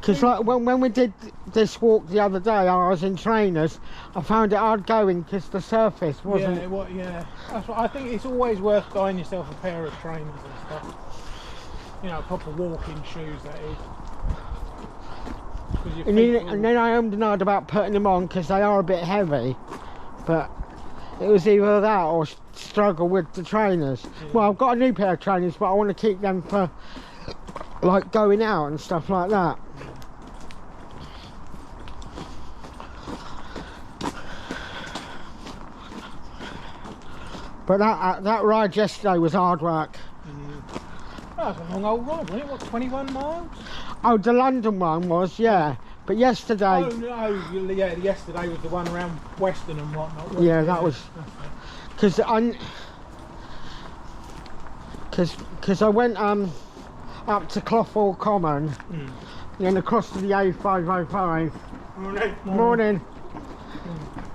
Because like when we did this walk the other day, I was in trainers. I found it hard going because the surface wasn't. Yeah. That's what I think. It's always worth buying yourself a pair of trainers and stuff. You know, proper walking shoes. That is. And then I am denied about putting them on because they are a bit heavy. But it was either that or struggle with the trainers. Yeah. Well, I've got a new pair of trainers, but I want to keep them for like going out and stuff like that. But that ride yesterday was hard work. That was a long old ride, wasn't it? What, 21 miles? Oh, the London one was, yeah. But yesterday... Oh, no, yeah, yesterday was the one around Western and whatnot. Yeah, that was... Because I went up to Clough Common, and then across to the A505. Morning.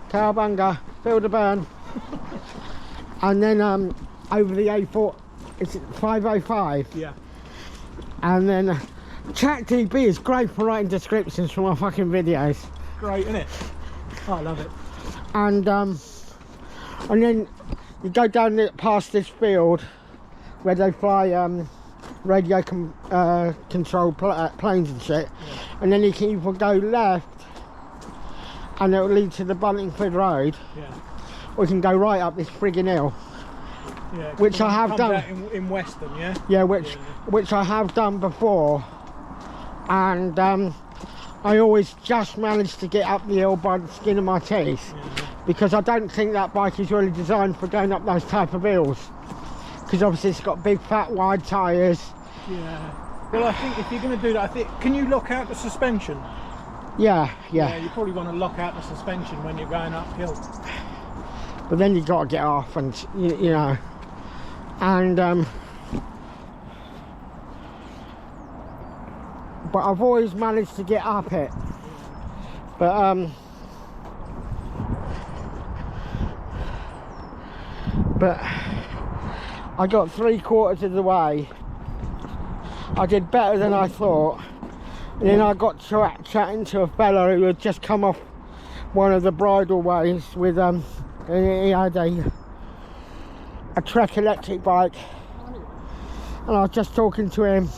Cowabunga, Field of Burn. And then over the A4, it's 505. Yeah. And then ChatGPT is great for writing descriptions for my fucking videos. Great, isn't it? Oh, I love it. And then you go down past this field where they fly radio controlled planes and shit. Yeah. And then you can either go left and it'll lead to the Buntingford Road. Yeah. We can go right up this frigging hill, yeah, which I have done in Western, yeah. Yeah, which I have done before, and I always just manage to get up the hill by the skin of my teeth, because I don't think that bike is really designed for going up those type of hills, because obviously it's got big fat wide tyres. Yeah. Well, I think if you're going to do that, can you lock out the suspension? Yeah. Yeah, you probably want to lock out the suspension when you're going uphill. But then you've got to get off, and you know, and but I've always managed to get up it. But I got 3/4 of the way. I did better than I thought, and then I got chatting to a fella who had just come off one of the bridleways with he had a Trek electric bike, and I was just talking to him.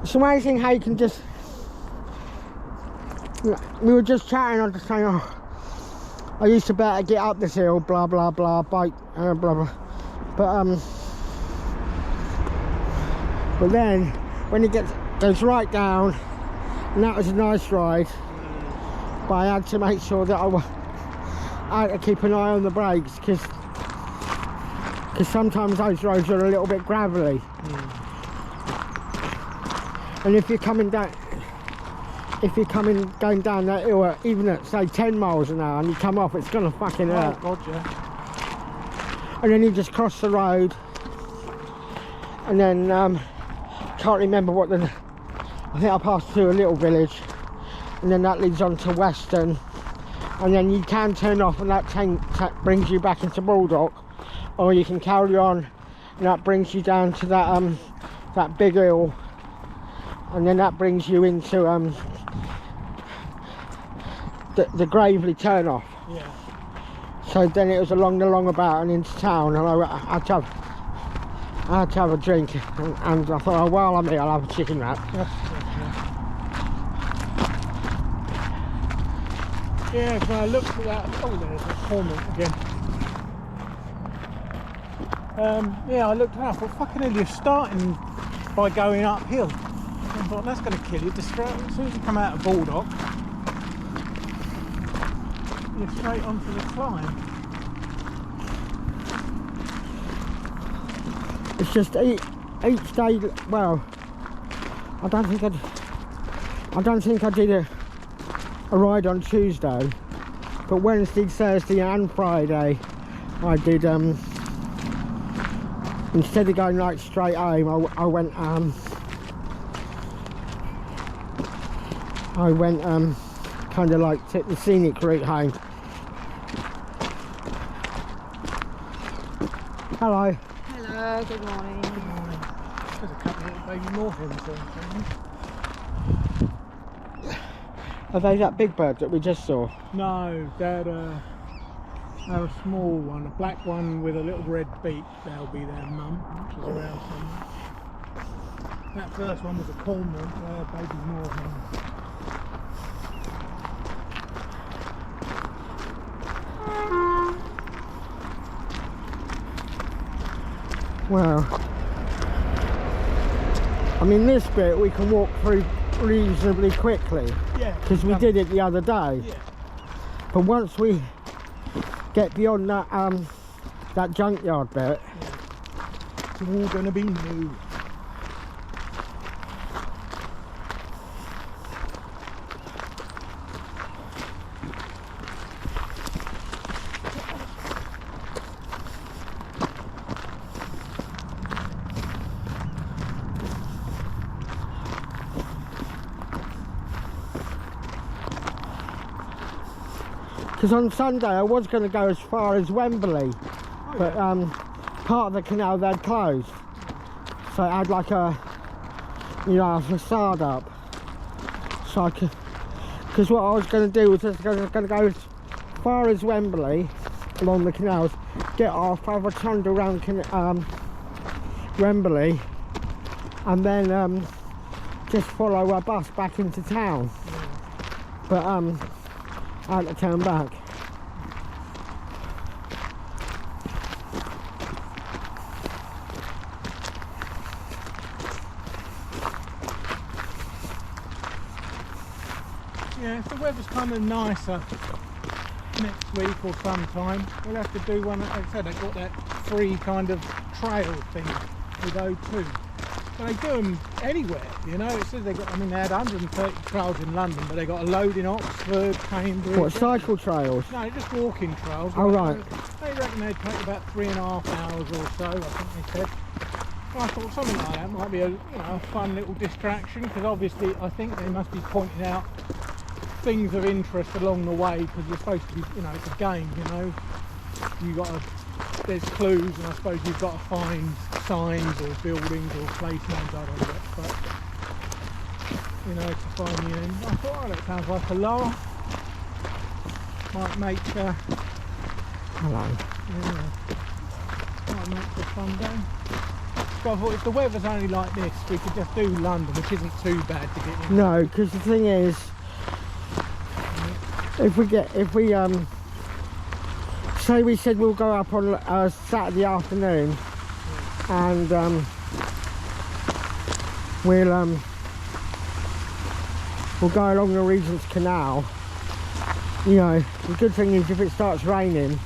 It's amazing how you can just... We were just chatting, I was just saying, oh, I used to better get up this hill, blah blah blah, bike, blah blah. But then when it goes right down, and that was a nice ride, but I had to make sure that I had to keep an eye on the brakes, because sometimes those roads are a little bit gravelly. And if you're coming down, going down that hill, even at say 10 miles an hour, and you come off, it's gonna fucking hurt. Oh God, yeah. And then you just cross the road, and then can't remember what I think I passed through a little village, and then that leads on to Western. And then you can turn off, and that brings you back into Baldock, or you can carry on, and that brings you down to that big hill, and then that brings you into the Gravely turn off. Yeah. So then it was along the longabout and into town, and I had to have a drink, and I thought, oh, while I'm here, I'll have a chicken wrap. Yeah, when I looked at that, oh, there's a cormorant again. Yeah, I looked at that, I thought, fucking hell, you're starting by going uphill. I thought, that's going to kill you. As soon as you come out of Baldock, you're straight onto the climb. It's just each day, well, I don't think I did a ride on Tuesday, but Wednesday, Thursday and Friday I did, instead of going like straight home, I went kind of like took the scenic route home. Hello. Hello, good morning. Good morning. There's a couple of baby moorhens there. Are they that big bird that we just saw? No, they're a small one, a black one with a little red beak. They'll be their mum, which is around somewhere. That first one was a cormorant, baby moorhen. Well, I mean, this bit we can walk through reasonably quickly. Yeah. Because we did it the other day. Yeah. But once we get beyond that that junkyard bit, it's all going to be new. because on Sunday I was going to go as far as Wembley, but part of the canal they'd closed, so it had like a, you know, a facade up, so I could, because what I was going to do was just going to go as far as Wembley along the canals, get off, have a trundle around Wembley, and then just follow a bus back into town. But I had to turn back. Yeah, if the weather's kind of nicer next week or sometime, we'll have to do one. Like I said, they've got that free kind of trail thing to go to. But they do them anywhere, you know. It says they got, I mean, they had 130 trails in London, but they got a load in Oxford, Cambridge. What, cycle trails? No, just walking trails. Oh, right. They reckon they'd take about 3.5 hours or so, I think they said. Well, I thought something like that might be a, you know, a fun little distraction, because obviously I think they must be pointing out things of interest along the way, because you're supposed to be, you know, it's a game, you know. You got to, there's clues, and I suppose you've got to find signs or buildings or place names, I don't know, but you know, to find the end. I thought, oh, that sounds like a laugh. Might make Hello. yeah, might make for a fun day. So I thought if the weather's only like this, we could just do London, which isn't too bad to get in. No, because the thing is, if we say we said we'll go up on Saturday afternoon, and we'll go along the Regent's Canal. You know, the good thing is if it starts raining,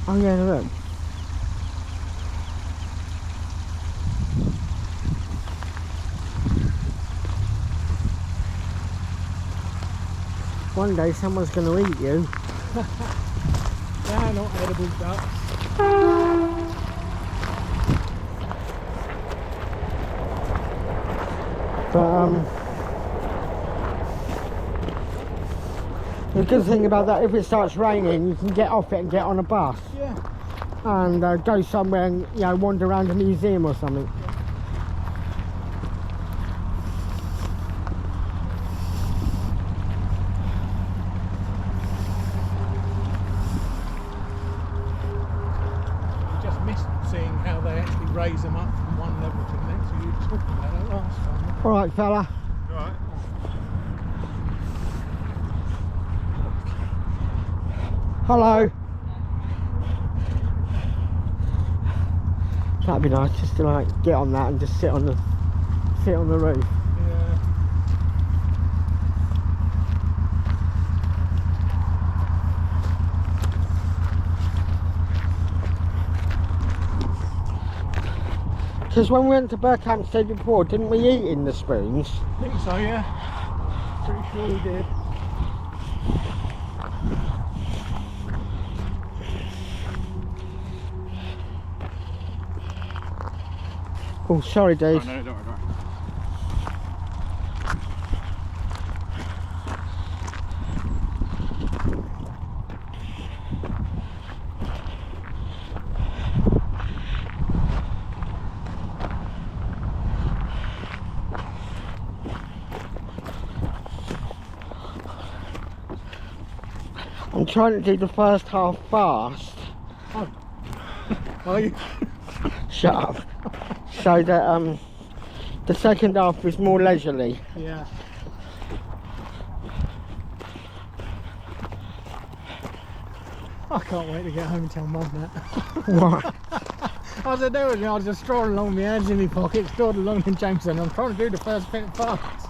oh yeah, look. One day someone's going to eat you. They're not edible ducks. But the good thing about that, if it starts raining, you can get off it and get on a bus. Yeah. And go somewhere and, you know, wander around a museum or something. Seeing how they actually raise them up from one level to the next. So you were talking about that last time. All right, fella. All right. Hello. That'd be nice, just to like get on that and just sit on the roof. Yeah. Because when we went to Berkhamsted before, didn't we eat in the spoons? I think so, yeah. Pretty sure we did. Oh, sorry, Dave. Oh, no, don't worry. I'm trying to do the first half fast. Oh. Are you? Shut up. So that the second half is more leisurely. Yeah. I can't wait to get home and tell Mum that. What? I said, no, I was just strolling along with my hands in my pockets, strolling along in Jameson. I'm trying to do the first bit fast.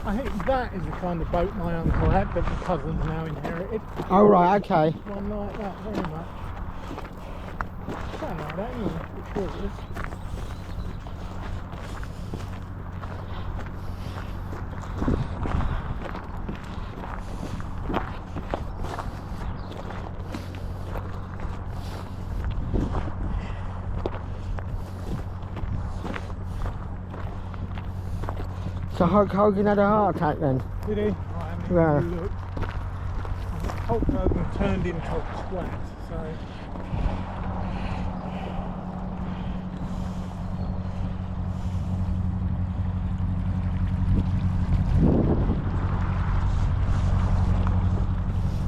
I think that is the kind of boat my uncle had that my cousin's now inherited. Oh right, okay. One like that, very much. Something like that, anyway, for sure it is. So Hulk Hogan had a heart attack then? Did he? Yeah. Look. Hulk Hogan turned into a twat, so.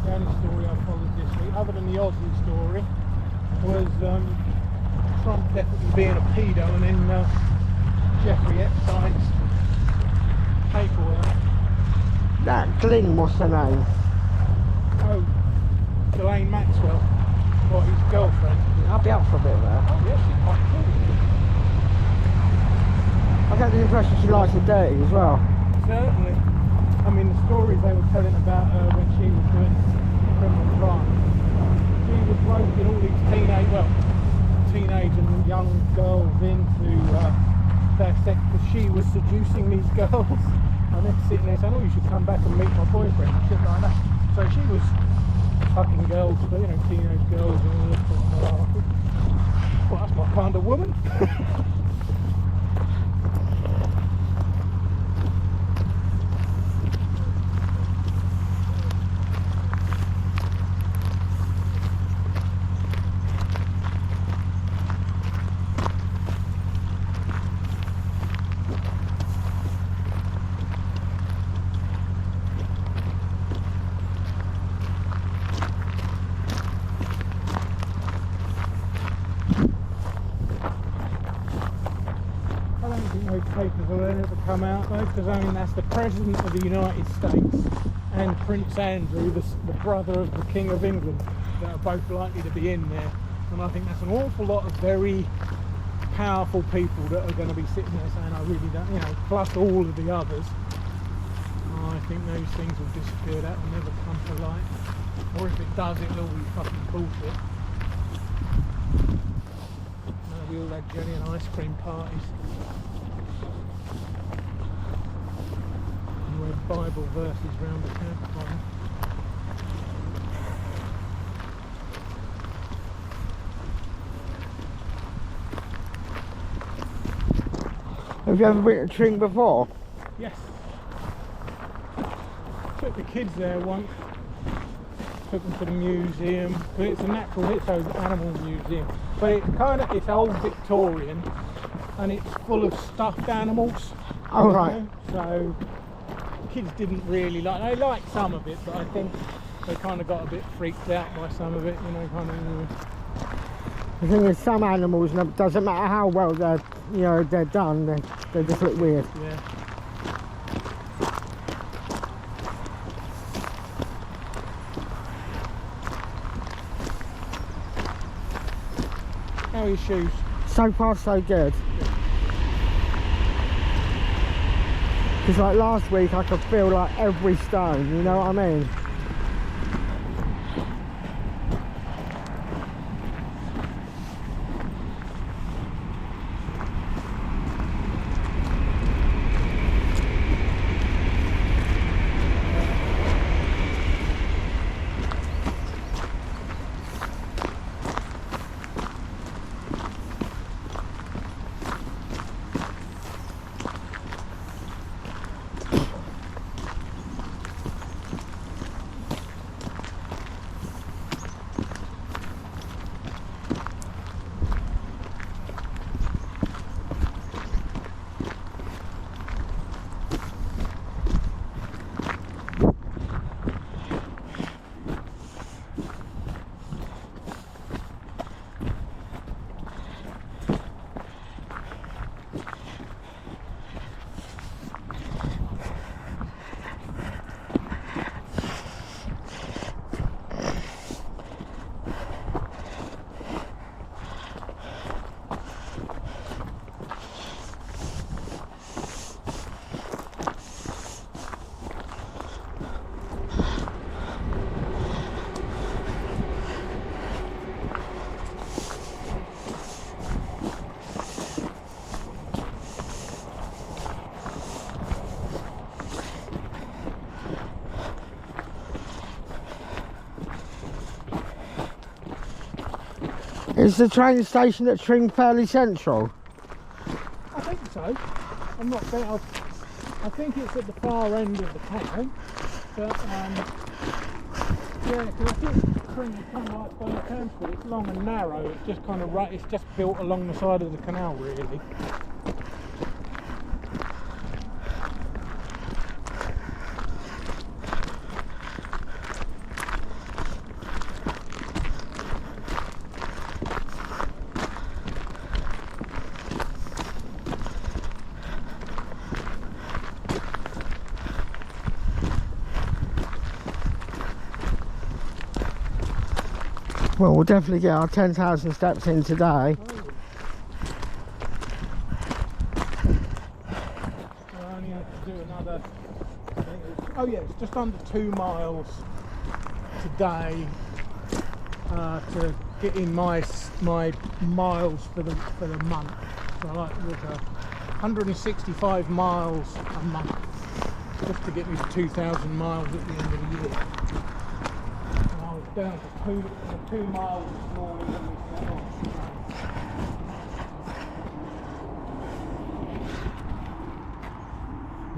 The only story I followed this week, other than the Aussie story, was Trump definitely being a pedo, and then Jeffrey Epstein's paperwork. That Glyn, what's her name? Oh, Ghislaine Maxwell, what, his girlfriend? I'll be up for a bit of that. Oh yes, she's quite cool. I get the impression she likes it dirty as well. Certainly. I mean, the stories they were telling about her when she was doing criminal crime. She was roping all these teenage and young girls into their sex because she was seducing these girls. And then sitting there saying, oh, you should come back and meet my boyfriend and shit like that. So she was fucking girls, teenage girls and all this sort of stuff. Well, that's my kind of woman. Those papers will ever come out though, because I mean that's the President of the United States and Prince Andrew, the brother of the King of England, that are both likely to be in there. And I think that's an awful lot of very powerful people that are going to be sitting there saying, I really don't, plus all of the others. I think those things will disappear, that will never come to light. Or if it does, it'll all be fucking bullshit. We all had jelly and ice cream parties. And we had Bible verses round the campfire. Have you ever been to Tring before? Yes. Took the kids there once. Took them to the museum, but it's a natural animal museum. But it's old Victorian, and it's full of stuffed animals. Oh right. So kids didn't really they liked some of it, but I think they kind of got a bit freaked out by some of it. The thing is, some animals, it doesn't matter how well they're done, they just look weird. Yeah. How are your shoes? So far so good. Because like last week I could feel like every stone, you know what I mean? Is the train station at Tring fairly central? I think so. I'm not sure. I think it's at the far end of the town, but yeah, because I think Tring is kind of like Berkhamsted. It's long and narrow. It's just kind of right. It's just built along the side of the canal, really. Well, we'll definitely get our 10,000 steps in today. I only have to do another. Oh yeah, it's just under 2 miles today to get in my miles for the month. So like it was 165 miles a month just to get me to 2,000 miles at the end of the year. And I was down to 2 miles this morning when we set off.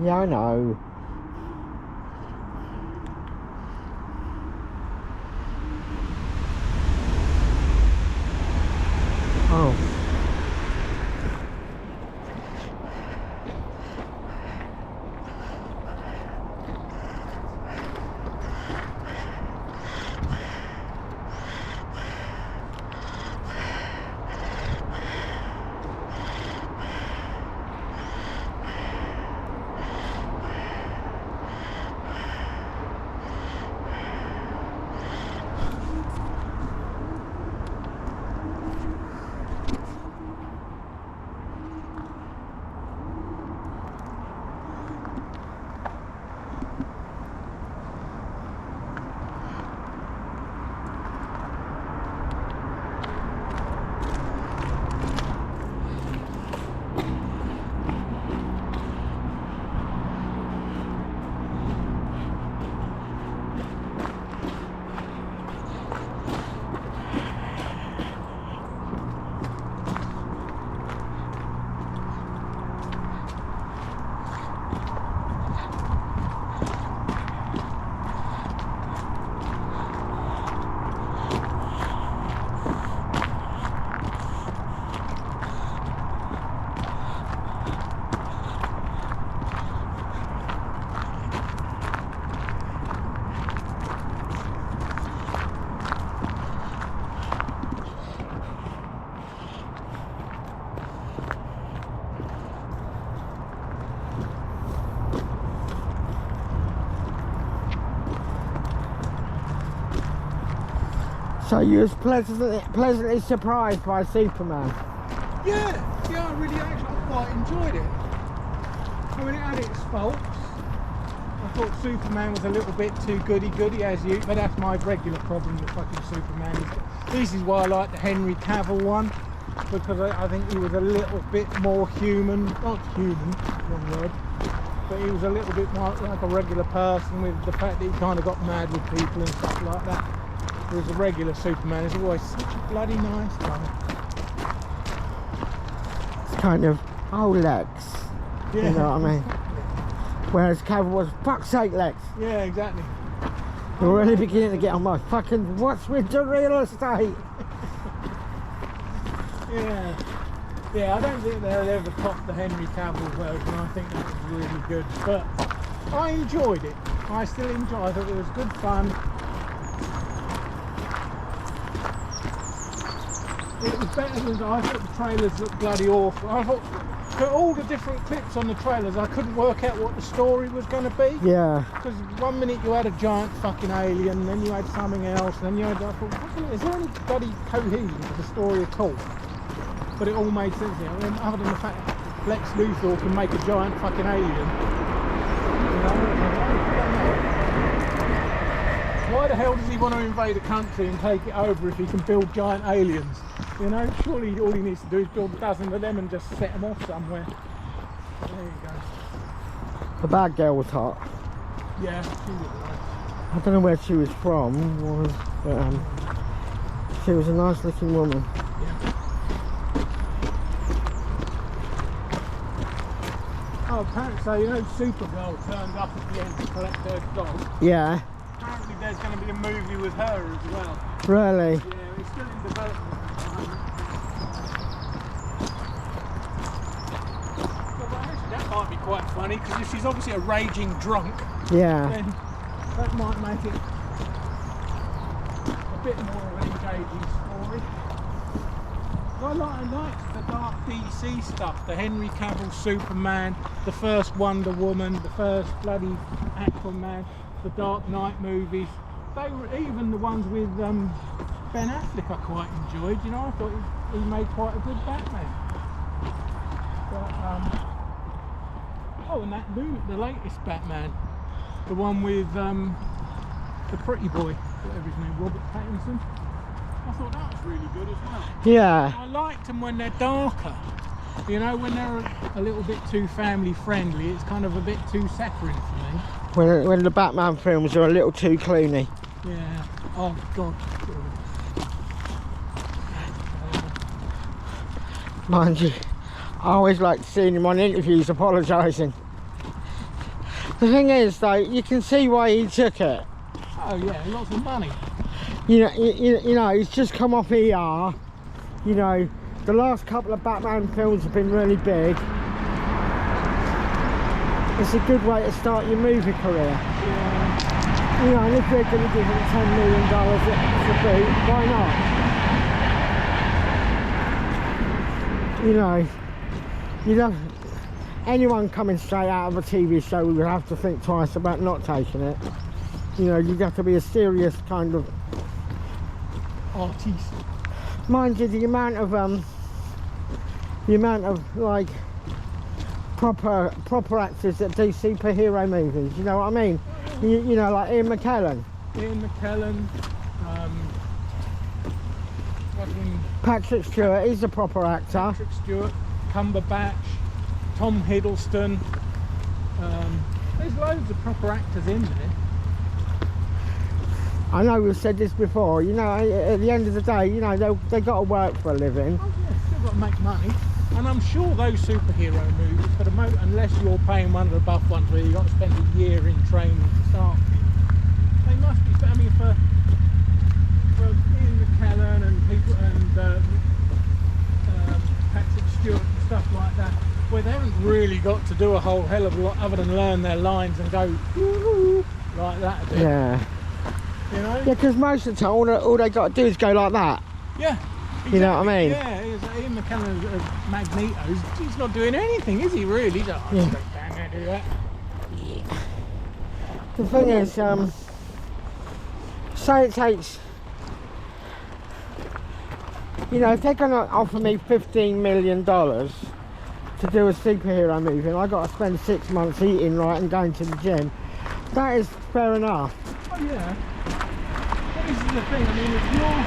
Yeah, I know. Oh. So you was pleasantly surprised by Superman? Yeah, I really actually quite enjoyed it. I mean, it had its faults. I thought Superman was a little bit too goody-goody as you, but that's my regular problem with fucking Superman. This is why I like the Henry Cavill one, because I think he was a little bit more human. Not human, wrong word. But he was a little bit more like a regular person, with the fact that he kind of got mad with people and stuff like that. Whereas a regular Superman is always such a bloody nice guy. It's kind of, oh, Lex. Yeah. You know what I mean? Whereas Cavill was, fuck's sake, Lex. Yeah, exactly. You're really beginning to get on my fucking, what's with the real estate? Yeah, I don't think they'll ever top the Henry Cavill version. I think that was really good. But I enjoyed it. I still enjoy it. I thought it was good fun. It was better than I thought. The trailers looked bloody awful. I thought all the different clips on the trailers, I couldn't work out what the story was going to be. Yeah. Because 1 minute you had a giant fucking alien, then you had something else, and then you had. I thought, is there any bloody cohesion to the story at all? But it all made sense. I mean, other than the fact that Lex Luthor can make a giant fucking alien. You know, why the hell does he want to invade a country and take it over if he can build giant aliens? You know, surely all he needs to do is build a dozen of them and just set them off somewhere. There you go. The bad girl was hot. Yeah, she was nice. I don't know where she was from, but she was a nice looking woman. Oh, apparently, so you know Supergirl turned up at the end to collect her dog. Yeah. Apparently there's going to be a movie with her as well. Really? Yeah, it's still in development at the moment. Well, actually, that might be quite funny, because if she's obviously a raging drunk, Yeah. then that might make it a bit more of an engaging story. I liked the dark DC stuff, the Henry Cavill Superman, the first Wonder Woman, the first bloody Aquaman, the Dark Knight movies. They were even the ones with Ben Affleck I quite enjoyed, you know, I thought he made quite a good Batman. But, oh, and that the latest Batman, the one with the pretty boy, whatever his name, Robert Pattinson. I thought that was really good as well. Yeah. I liked them when they're darker. You know, when they're a little bit too family friendly, it's kind of a bit too saccharine for me. When the Batman films are a little too cloony. Yeah. Oh God. Mind you, I always like seeing him on interviews apologising. The thing is, though, you can see why he took it. Oh yeah, lots of money. You know, he's just come off ER. You know, the last couple of Batman films have been really big. It's a good way to start your movie career. Yeah. You know, and if they're going to give him $10 million to boot, why not? You know, anyone coming straight out of a TV show would have to think twice about not taking it. You know, you'd have to be a serious kind of artiste. Mind you, the amount of like proper actors that do superhero movies, you know what I mean? You know, like Ian McKellen, Patrick Stewart, he's a proper actor. Patrick Stewart, Cumberbatch, Tom Hiddleston. There's loads of proper actors in there. I know we've said this before, you know, at the end of the day, you know, they got to work for a living. Oh yeah, still got to make money. And I'm sure those superhero movies, for the moment, unless you're paying one of the buff ones where you've got to spend a year in training to start with, they must be, I mean, for Ian McKellen and people and Patrick Stewart and stuff like that, where they haven't really got to do a whole hell of a lot other than learn their lines and go like that a bit. Yeah. You know? Yeah, because most of the time, all they got to do is go like that. Yeah. Exactly. You know what I mean? Yeah, Ian McKellen as Magneto, he's not doing anything, is he really? He's like, oh, Yeah. I'm going to do that. The thing is, say it takes, you know, if they're going to offer me $15 million to do a superhero movie and I've got to spend 6 months eating right and going to the gym, that is fair enough. Oh yeah. But this is the thing, I mean, if you're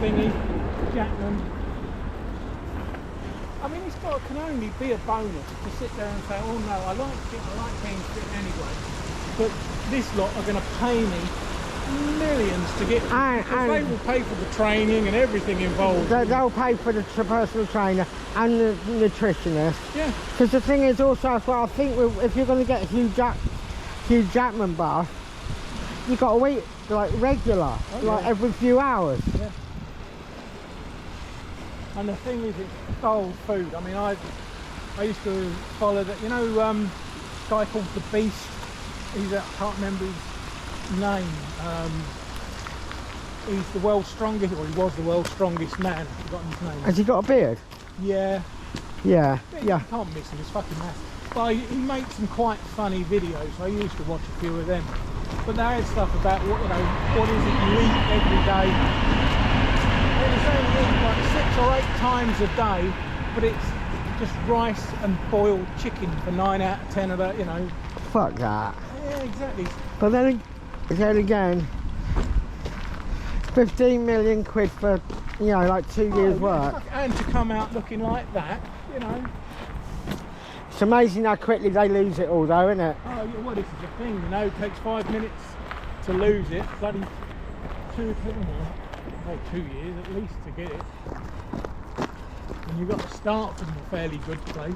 thingy, Jackman, I mean, can only be a bonus to sit there and say, oh no, I like being fit anyway, but this lot are going to pay me millions to get, because they will pay for the training and everything involved. They'll pay for the personal trainer and the nutritionist. Yeah. Because the thing is also, as well, I think if you're going to get Hugh Jackman buff, you've got to eat like regular, like every few hours. Yeah. And the thing is, it's soul food. I mean, I used to follow that, you know, guy called The Beast. I can't remember his name. He's the world's strongest, or he was the world's strongest man. I've forgotten his name. Has he got a beard? Yeah. Yeah. You can't miss him, he's fucking massive. But he makes some quite funny videos. I used to watch a few of them. But they had stuff about what is it you eat every day. They were saying you eat like 6 or 8 times a day, but it's just rice and boiled chicken for 9 out of 10 of that, you know. Fuck that. Yeah, exactly. But then again, 15 million quid for, you know, like 2 years work. And to come out looking like that, you know. It's amazing how quickly they lose it all though, isn't it? Oh, yeah, well, this is the thing, you know, it takes 5 minutes to lose it. Bloody 2 years at least to get it. And you've got to start from a fairly good place.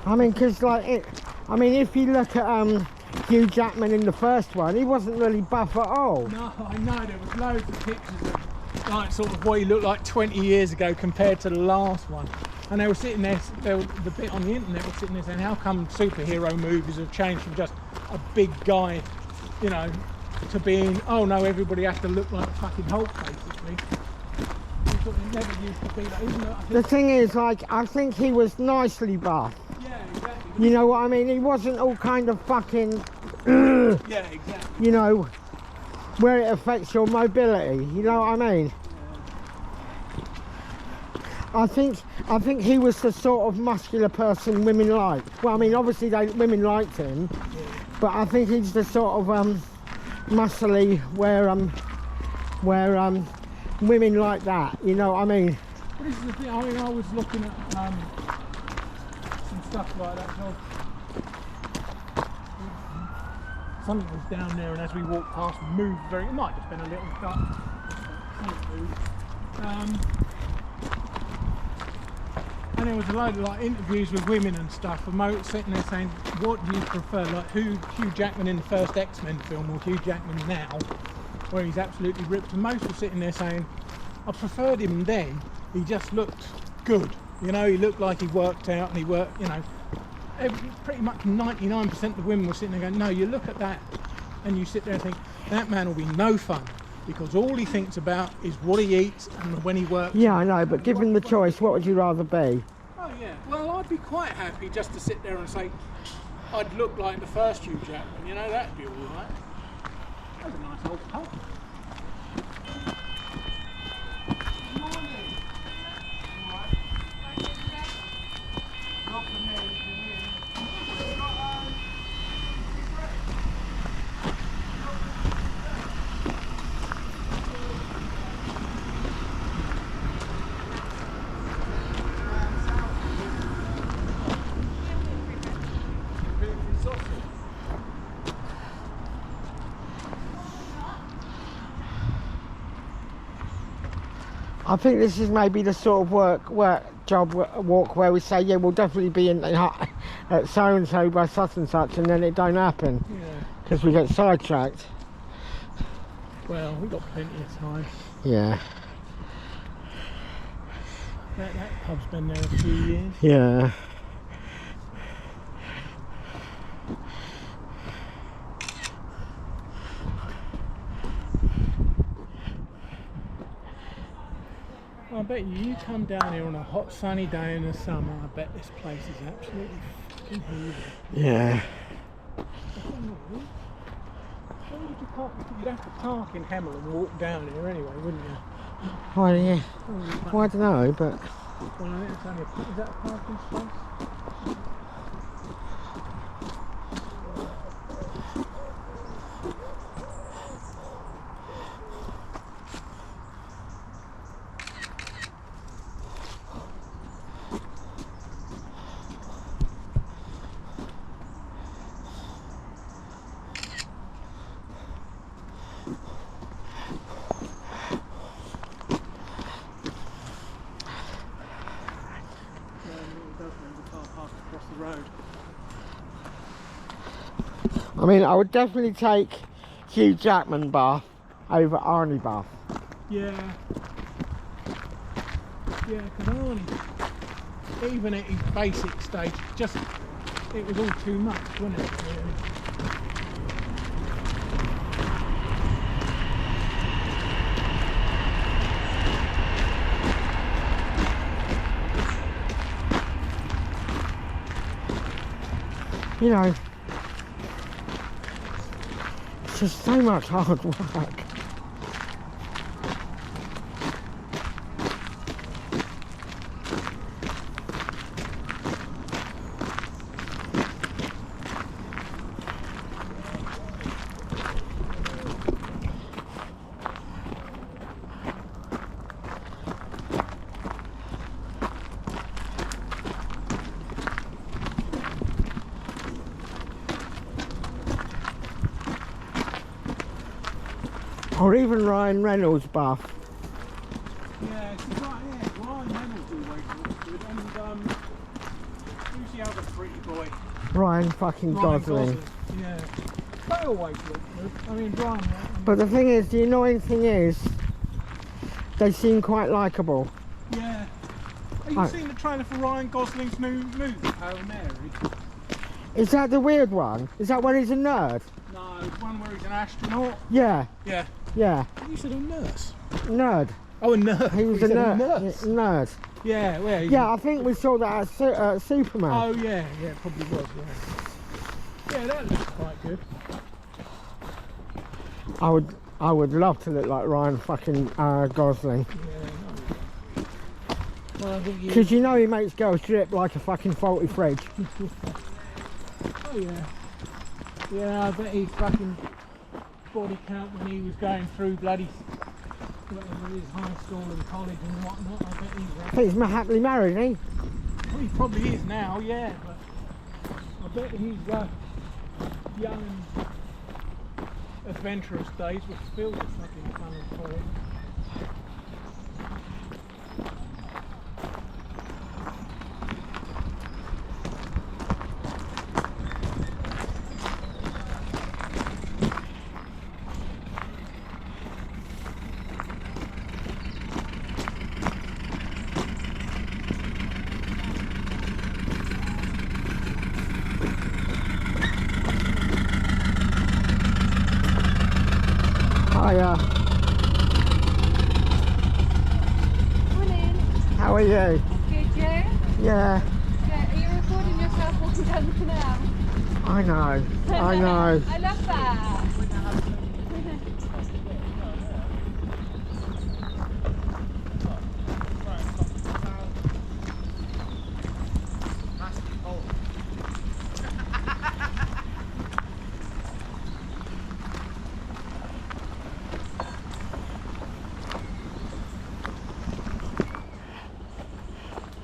I mean, because if you look at Hugh Jackman in the first one, he wasn't really buff at all. No, I know, there was loads of pictures of like sort of what he looked like 20 years ago compared to the last one. And they were sitting there, the bit on the internet was sitting there saying, how come superhero movies have changed from just a big guy, you know, to being, oh no, everybody has to look like fucking Hulk, basically. It never used to be that, even though The thing is, like, I think he was nicely buff. yeah, exactly. You know what I mean? He wasn't all kind of fucking, Yeah, exactly. you know, where it affects your mobility. You know what I mean? I think he was the sort of muscular person women like. Well, I mean, obviously women liked him, but I think he's the sort of muscly where women like that. You know what I mean? This is the thing. I mean, I was looking at some stuff like that. So something was down there, and as we walked past, moved very. It might have been a little duck. And there was a load of like interviews with women and stuff, and sitting there saying, what do you prefer, like Hugh Jackman in the first X-Men film or Hugh Jackman now, where he's absolutely ripped, and most were sitting there saying, I preferred him then, he just looked good, you know, he looked like he worked out and he worked, you know, pretty much 99% of the women were sitting there going, no, you look at that and you sit there and think, that man will be no fun, because all he thinks about is what he eats and when he works. Yeah, I know, but given the choice, what would you rather be? Oh yeah, well I'd be quite happy just to sit there and say, I'd look like the first Hugh Jackman, you know, that'd be alright. That's a nice old pub. I think this is maybe the sort of walk where we say, yeah, we'll definitely be in at so and so by such and such, and then it don't happen because we get sidetracked. Well, we've got plenty of time. Yeah. That pub's been there a few years. Yeah. I bet you come down here on a hot sunny day in the summer, I bet this place is absolutely fucking heaving. Yeah. You'd have to park in Hemel and walk down here anyway, wouldn't you? Well, yeah. Well, I don't know, but... Well, I think it's only is that a parking space? I mean, I would definitely take Hugh Jackman bath over Arnie bath. Yeah. Yeah, because Arnie, even at his basic stage, it was all too much, wasn't it? Really? You know, it's just so much hard work. Or even Ryan Reynolds buff. Yeah, it's right, yeah, Ryan Reynolds always looks good, and who's the other pretty boy? Ryan fucking Gosling. Yeah, they always look good. I mean, Ryan. But the thing is, the annoying thing is, they seem quite likeable. Yeah. Have you seen the trailer for Ryan Gosling's new movie, Hail Mary? Is that the weird one? Is that when he's a nerd? No, it's one where he's an astronaut. Yeah. Yeah. Yeah. You said a nurse. Nerd. Oh, a nerd. He was a nerd. Nerd. Yeah, well, yeah, I think we saw that at Superman. Oh, yeah, yeah, it probably was, yeah. Yeah, that looks quite good. I would love to look like Ryan fucking Gosling. Yeah. Well, I think because you know he makes girls drip like a fucking faulty fridge. Oh, yeah. Yeah, I bet he's fucking body count when he was going through bloody whatever his high school and college and whatnot. I bet he's I think he's happily married, isn't he? Well, he probably is now, yeah, but I bet he's young and adventurous days were filled with fucking fun and folly. Hiya. Morning. How are you? Good, you? Yeah. Yeah. Are you recording yourself walking down the canal? I know. I know. I love that.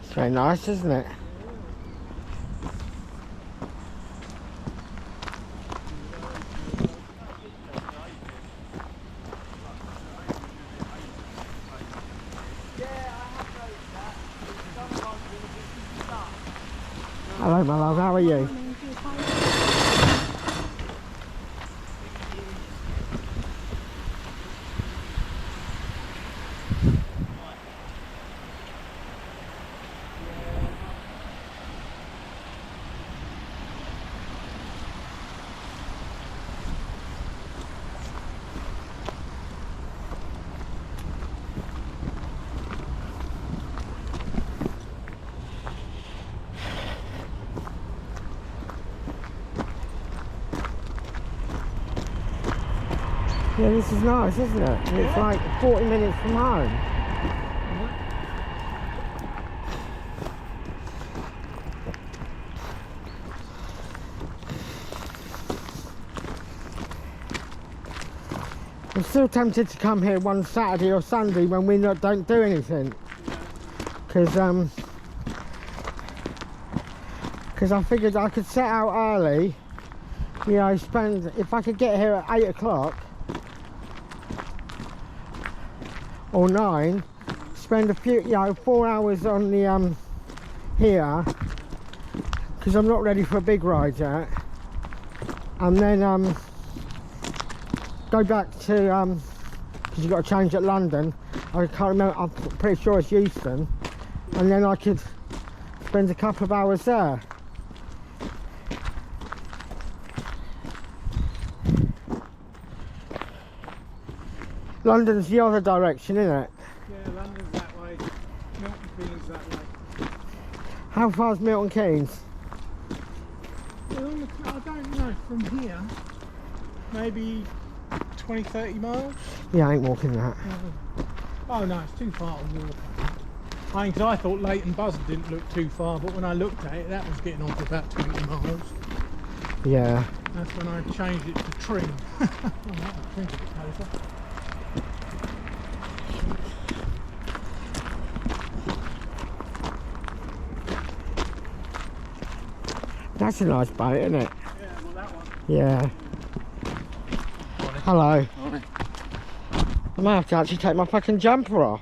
It's very nice, isn't it? Hello, my love. How are you? Yeah, this is nice, isn't it? And it's like 40 minutes from home. I'm still tempted to come here one Saturday or Sunday when we don't do anything. Because I figured I could set out early, you know, if I could get here at 8 o'clock or 9, spend a few, 4 hours on the here, because I'm not ready for a big ride yet, and then go back to because you've got to change at London. I can't remember, I'm pretty sure it's Euston, and then I could spend a couple of hours there. London's the other direction, isn't it? Yeah, London's that way. Milton Keynes that way. How far's Milton Keynes? Well, I don't know, from here, maybe 20-30 miles. Yeah, I ain't walking that. Oh no, it's too far to walk. I mean, 'cause I thought Leighton Buzzard didn't look too far, but when I looked at it, that was getting on to about 20 miles. Yeah. That's when I changed it to Tring. Oh, that Tring's a bit closer. That's a nice boat, isn't it? Yeah, well that one. Yeah. Hello. Morning. I might have to actually take my fucking jumper off.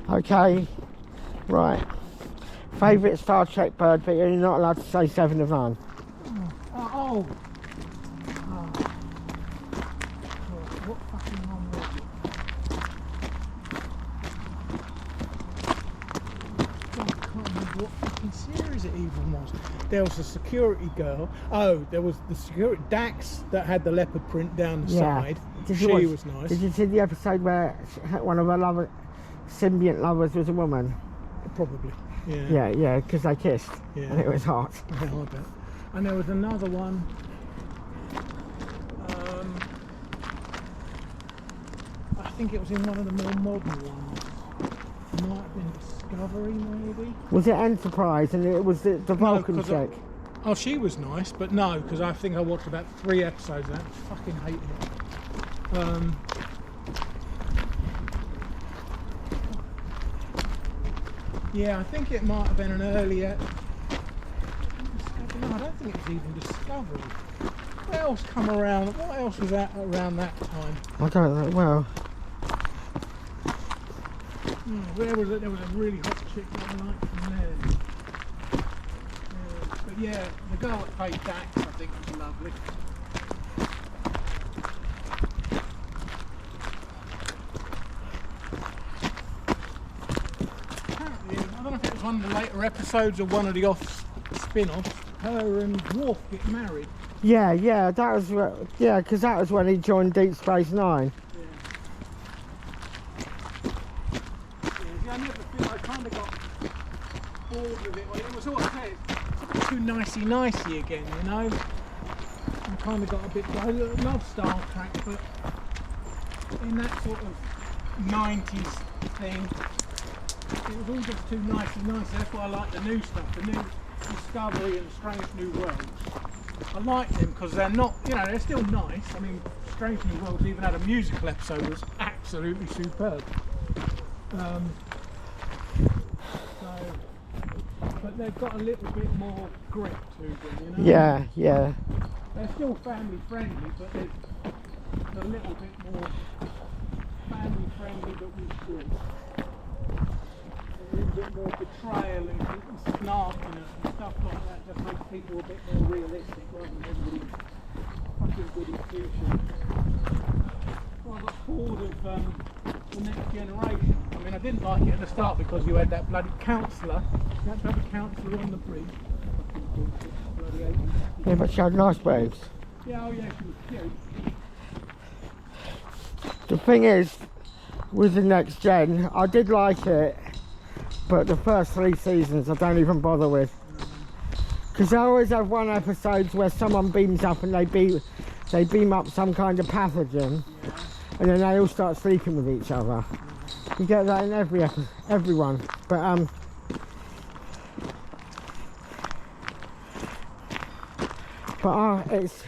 Okay, right. Favourite Star Trek bird, but you're not allowed to say 7 of 9. Oh. What fucking one was it? God, I can't remember what fucking series it even was. There was a security girl. Oh, there was the security Dax that had the leopard print down the side. She was nice. Did you see the episode where one of her symbiont lovers was a woman? Probably. Yeah. Yeah, because they kissed. Yeah. And it was hot. Yeah, I bet. And there was another one. I think it was in one of the more modern ones. It might have been Discovery, maybe. Was it Enterprise? And it was the Vulcan chick? Oh, she was nice, but no, because I think I watched about 3 episodes of that. I fucking hated it. Yeah, I think it might have been an earlier. No, I don't think it was even Discovery. What else come around? What else was that around that time? I don't know. Well, there was a really hot chick that I liked from there. But yeah, the girl that played Dax, I think, was lovely. Apparently, I don't know if it was one of the later episodes or one of the spin-offs. Her and Worf get married. Yeah, that was because that was when he joined Deep Space Nine. I never feel I kind of got bored with it. Well, it was all okay. It's too nicey again, you know. I kind of got a bit. I love Star Trek, but in that sort of 90s thing, it was all just too nicey. That's why I like the new stuff, the new Discovery and Strange New Worlds. I like them because they're not, they're still nice. I mean, Strange New Worlds even had a musical episode that was absolutely superb. But they've got a little bit more grit to them, Yeah. They're still family friendly, but they're a little bit more family friendly, but with grit. A little bit more betrayal and snarkiness and stuff like that just makes people a bit more realistic rather than everybody fucking goody two-shoes. Well, I got bored of the Next Generation. I mean, I didn't like it at the start because you had that bloody counsellor. You had to have a counsellor on the bridge. Yeah, but she had nice boobs. Yeah, she was cute. The thing is, with the Next Gen, I did like it, but the first 3 seasons I don't even bother with. Because they always have one episode where someone beams up and they beam up some kind of pathogen, and then they all start sleeping with each other. You get that in everyone. But it's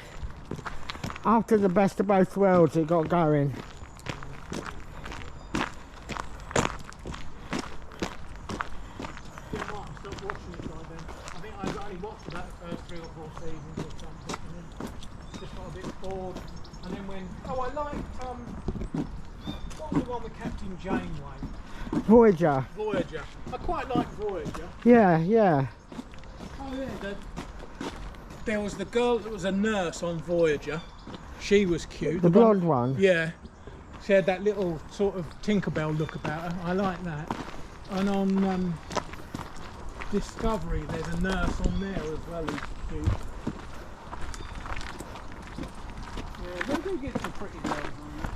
after the best of both worlds it got going. Voyager. I quite like Voyager. Yeah. Oh yeah, there was the girl that was a nurse on Voyager. She was cute. The blonde one? Yeah. She had that little sort of Tinkerbell look about her. I like that. And on Discovery, there's a nurse on there as well who's cute. Yeah, they do get some pretty girls on there.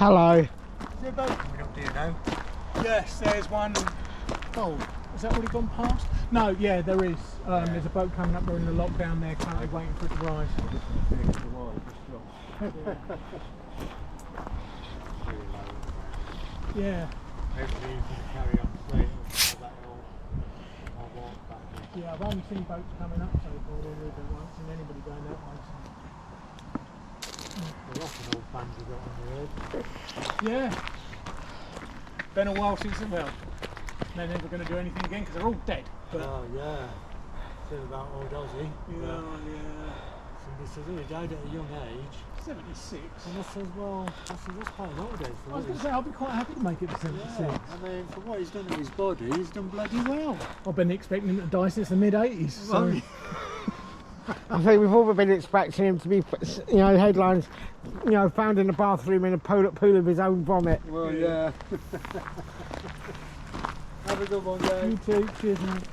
Hello. Is there a boat coming up, do you know? Yes, there's one. Oh, has that already gone past? No, yeah, there is. There's a boat coming up. We're in the lock down there, currently waiting for it to rise. Yeah. Hopefully you can carry on straight and I'll walk back. Yeah, I've only seen boats coming up so far, or I haven't seen anybody going that way. There are lots of old fans we've got on the road. Yeah. Been a while since well, they're never going to do anything again because they're all dead. But Oh yeah. Said about old Ozzy. yeah. Somebody says, oh, he died at a young age. 76. And I says, well, that's quite an old age I for was going what to he's say, I'll be quite happy to make it to 76. Yeah, I mean, for what he's done to his body, he's done bloody well. I've been expecting him to die since the mid 80s. So. Well, I think we've all been expecting him to be, you know, headlines, you know, found in the bathroom in a pool of his own vomit. well, yeah. Have a good one, Dave. You too. Cheers, mate.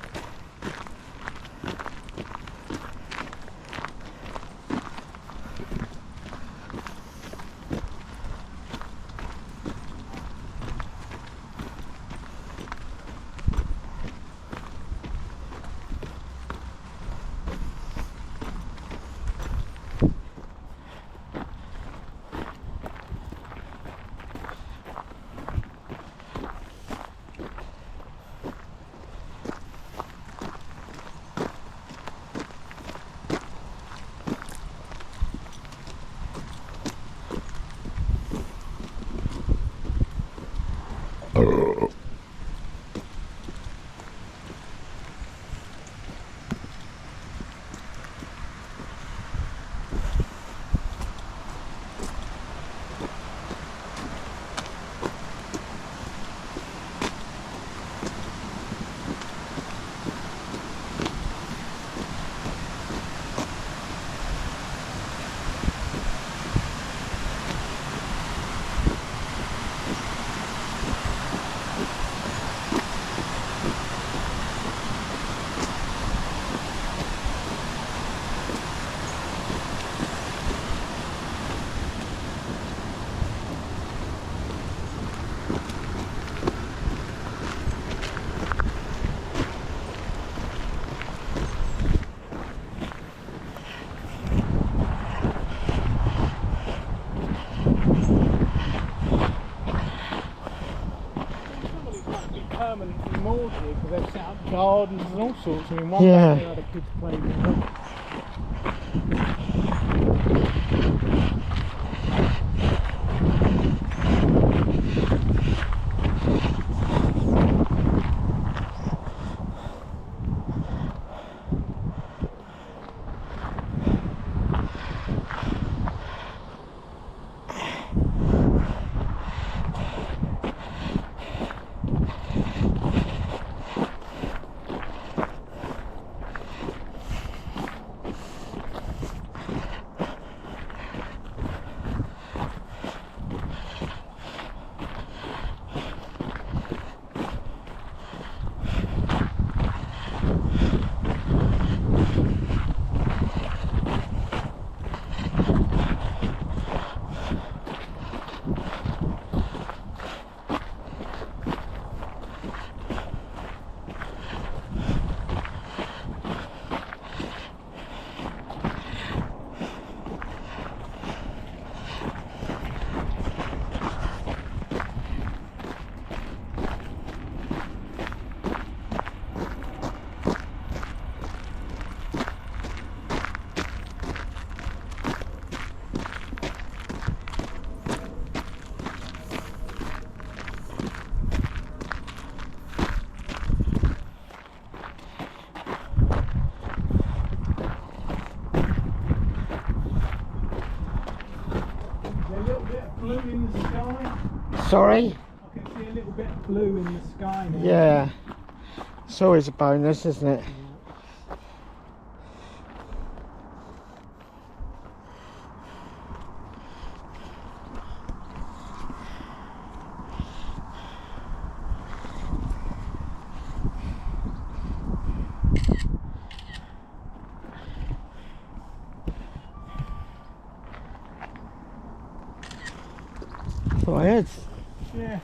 Permanently moored here because they've set up gardens and all sorts. I mean, one Yeah. back there had a kids' playground. Blue in the sky. Sorry? I can see a little bit of blue in the sky now. Yeah. It's always a bonus, isn't it? Oh, yeah. Yeah.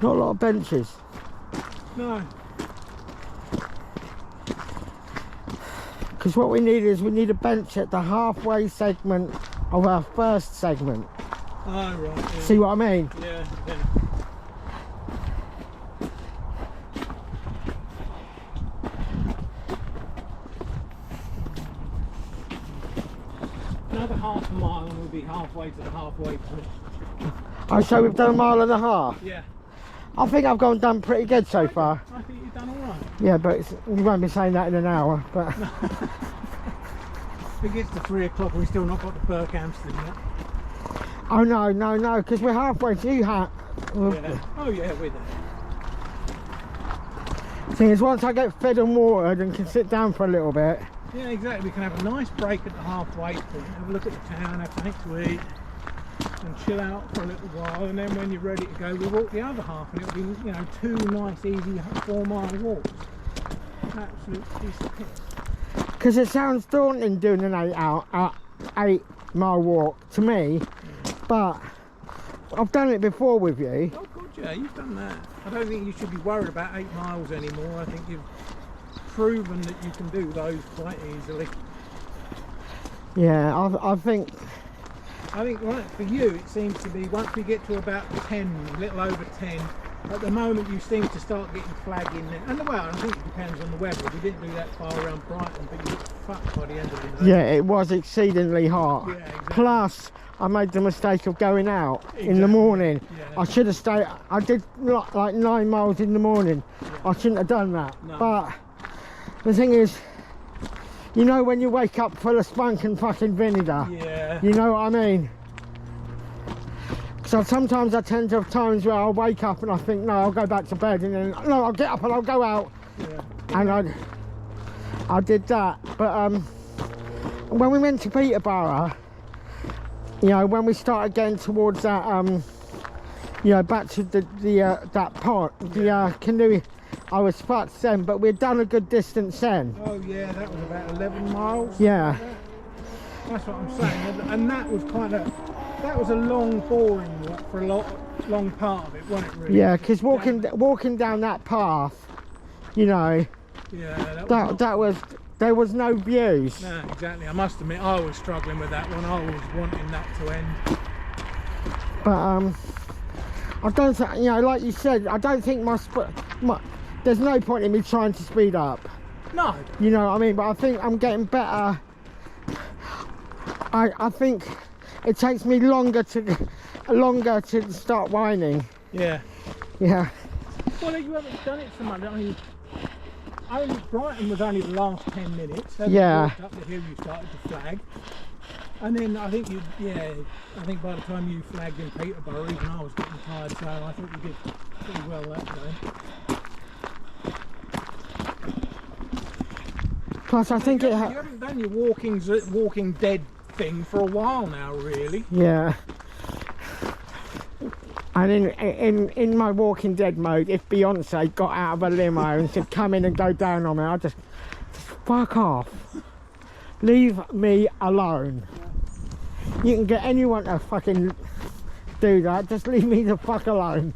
Not a lot of benches. No. Because what we need is we need a bench at the halfway segment of our first segment. Oh, right. Yeah. See what I mean? Yeah, yeah. Another half a mile and we'll be halfway to the halfway point. Oh, so we've done 1.5 miles? Yeah. I think I've gone done pretty good so far. I think you've done alright. Yeah, but you won't be saying that in an hour. But If it gets to 3 o'clock we've still not got to Berkhamsted yet. oh no, because we're halfway to Yeah. Oh yeah, we're there. Thing is, once I get fed and watered and can sit down for a little bit. Yeah, exactly. We can have a nice break at the halfway point, have a look at the town, have something to eat, and chill out for a little while. And then when you're ready to go, we walk the other half, and it'll be, you know, 2 nice, easy 4-mile walks. Absolute piece of piss. Because it sounds daunting doing an 8-mile walk to me, but I've done it before with you. Oh God, yeah, you've done that. I don't think you should be worried about 8 miles anymore. I think you've proven that you can do those quite easily. Yeah, I think right, for you it seems to be once we get to about 10, a little over 10, at the moment you seem to start getting flag in there. And well, I think it depends on the weather. We didn't do that far around Brighton, but you get fucked by the end of the day. yeah, it was exceedingly hot. Yeah, exactly. Plus, I made the mistake of going out in the morning. Yeah. I should have stayed. I did like 9 miles in the morning. Yeah. I shouldn't have done that. No. But the thing is, you know when you wake up full of spunk and fucking vinegar? Yeah. You know what I mean? So sometimes I tend to have times where I'll wake up and I think, no, I'll go back to bed, and then, no, I'll get up and I'll go out. Yeah. And I did that. But when we went to Peterborough, you know, when we started getting towards that, you know, back to that part, the canoe, I was fucked then, but we'd done a good distance then. Oh yeah, that was about 11 miles. Yeah. That's what I'm saying, and that was that was a long, boring walk for a long part of it, wasn't it? Really? Yeah, because walking down that path, you know, yeah, there was no views. No, exactly. I must admit, I was struggling with that one. I was wanting that to end. But I don't think, you know, like you said, I don't think there's no point in me trying to speed up. No. You know what I mean? But I think I'm getting better. I think it takes me longer to start whining. Yeah. Yeah. Well, you haven't done it so much. Only Brighton was only the last 10 minutes. Then Yeah. you walked up the hill, you started to flag. And then I think I think by the time you flagged in Peterborough, even I was getting tired, so I think we did pretty well that day. Plus, I think you haven't done your Walking Dead thing for a while now, really. Yeah. And in my Walking Dead mode, if Beyonce got out of a limo and said, "Come in and go down on me," I'd just fuck off. Leave me alone. You can get anyone to fucking do that. Just leave me the fuck alone.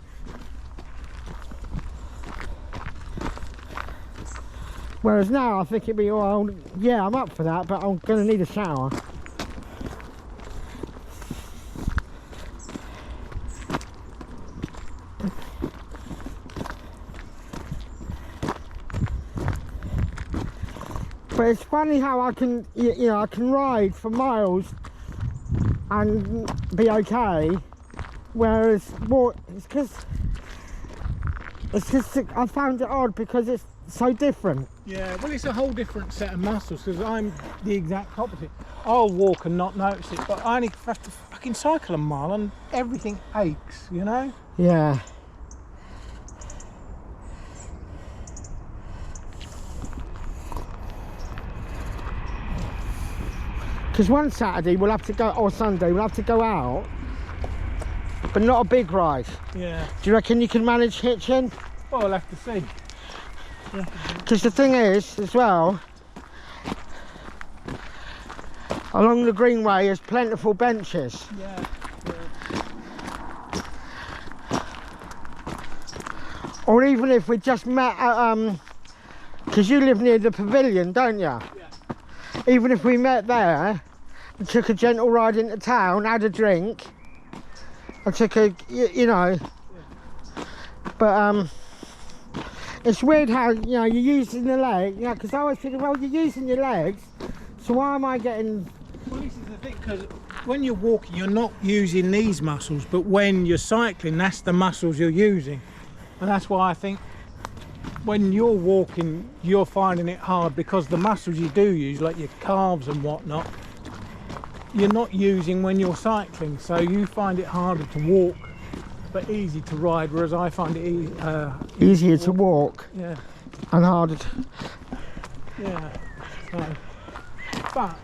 Whereas now I think it'd be, well, yeah, I'm up for that, but I'm gonna need a shower. But it's funny how I can, you know, I can ride for miles and be okay, whereas it's because It's just, I found it odd because it's so different. Yeah, well, it's a whole different set of muscles because I'm the exact opposite. I'll walk and not notice it, but I only have to fucking cycle a mile and everything aches, you know? Yeah. Because one Saturday we'll have to go, or Sunday we'll have to go out, but not a big ride. Yeah. Do you reckon you can manage hitching? Well, we'll have to see. Because the thing is, as well, along the greenway there's plentiful benches. Yeah. Or even if we just met at, because you live near the pavilion, don't you? Yeah. Even if we met there and took a gentle ride into town, had a drink, and took a, you know, but it's weird how, you know, you're using the leg, you know, because I always think, well, you're using your legs, so why am I getting... Well, this is the thing, because when you're walking, you're not using these muscles, but when you're cycling, that's the muscles you're using. And that's why I think when you're walking, you're finding it hard because the muscles you do use, like your calves and whatnot, you're not using when you're cycling. So you find it harder to walk, but easy to ride, whereas I find it easier to walk. Yeah. And harder to... Yeah. So, but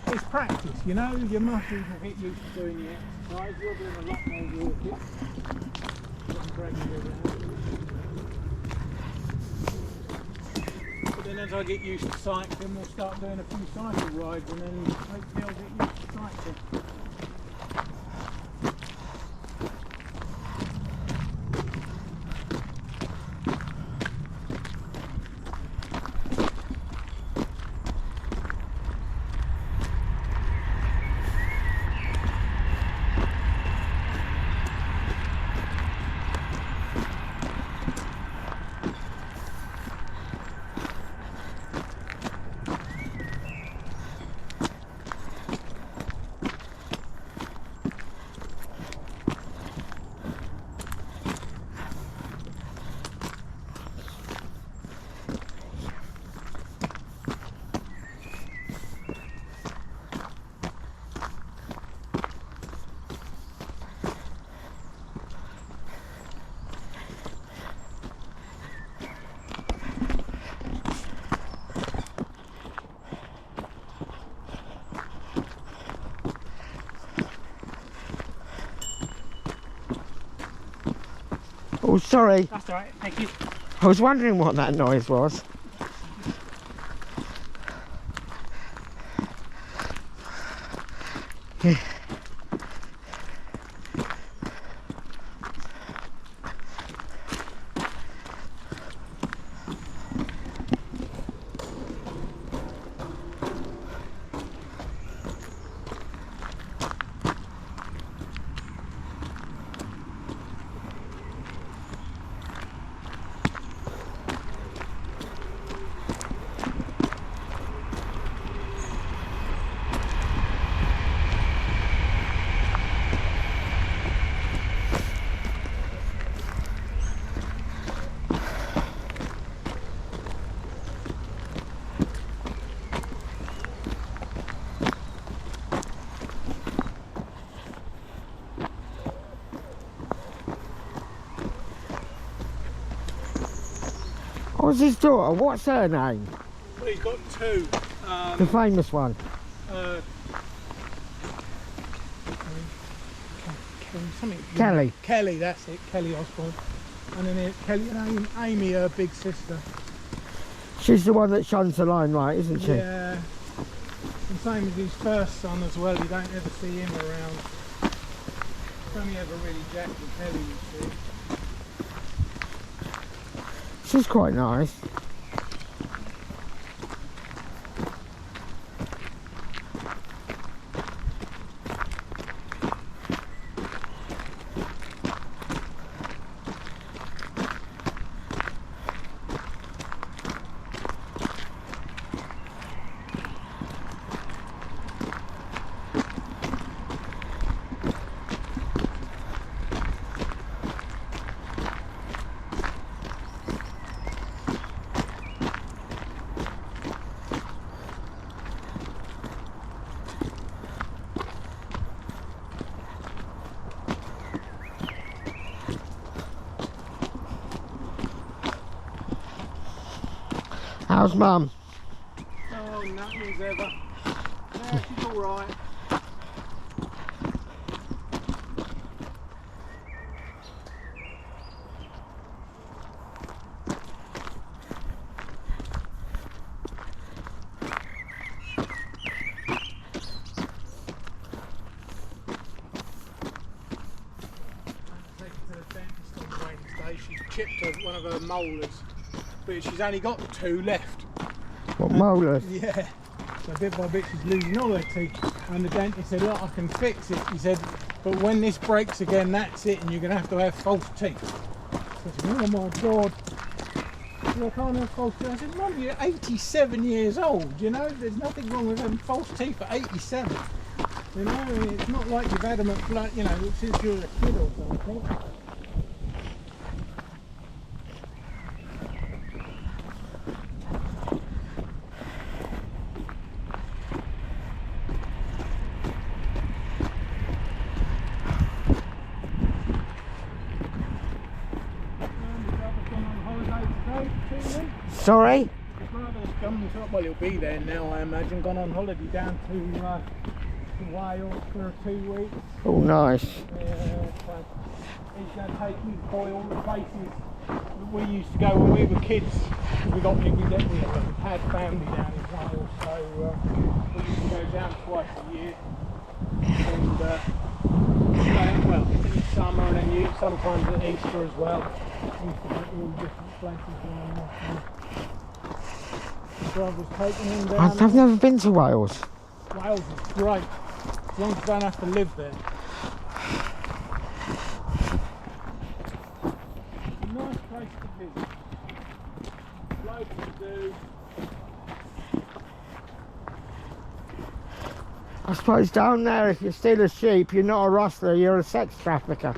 it's practice, you know, your muscles will get used to doing the exercise. You're doing a lot more walking. But then as I get used to cycling, we'll start doing a few cycle rides and then hopefully I'll get used to cycling. Oh, sorry. That's alright, thank you. I was wondering what that noise was. Yeah. What's his daughter? What's her name? Well, he's got two. The famous one. Kelly. Kelly, that's it. Kelly Osborne. And then Kelly and Amy, her big sister. She's the one that shuns the line, right, isn't she? Yeah. And same as his first son as well. You don't ever see him around. It's only ever really Jack and Kelly you see. She's quite nice. How's Mum? Oh, nothing as ever. Yeah, she's alright. She's chipped one of her molars, but she's only got 2 left. What, molars? Yeah, so bit by bit she's losing all her teeth, and the dentist said, look, I can fix it. He said, but when this breaks again, that's it, and you're going to have false teeth. I said, oh my God, I can't have false teeth. I said, Mum, you're 87 years old, you know, there's nothing wrong with having false teeth at 87. You know, it's not like you've had them at blood, you know, since you were a kid or something. Sorry? His brother's come, well, he'll be there now, I imagine, gone on holiday down to Wales for 2 weeks. Oh, nice. So he's going to take his boy all the places that we used to go when we were kids. We had family down in Wales, so we used to go down twice a year. And well, in the summer and then sometimes at Easter as well. We used to go to all different places. His brother's taking him down. I've never been to Wales. Wales is great, as long as you don't have to live there. It's a nice place to visit. Loads to do. I suppose down there, if you steal a sheep, you're not a rustler, you're a sex trafficker.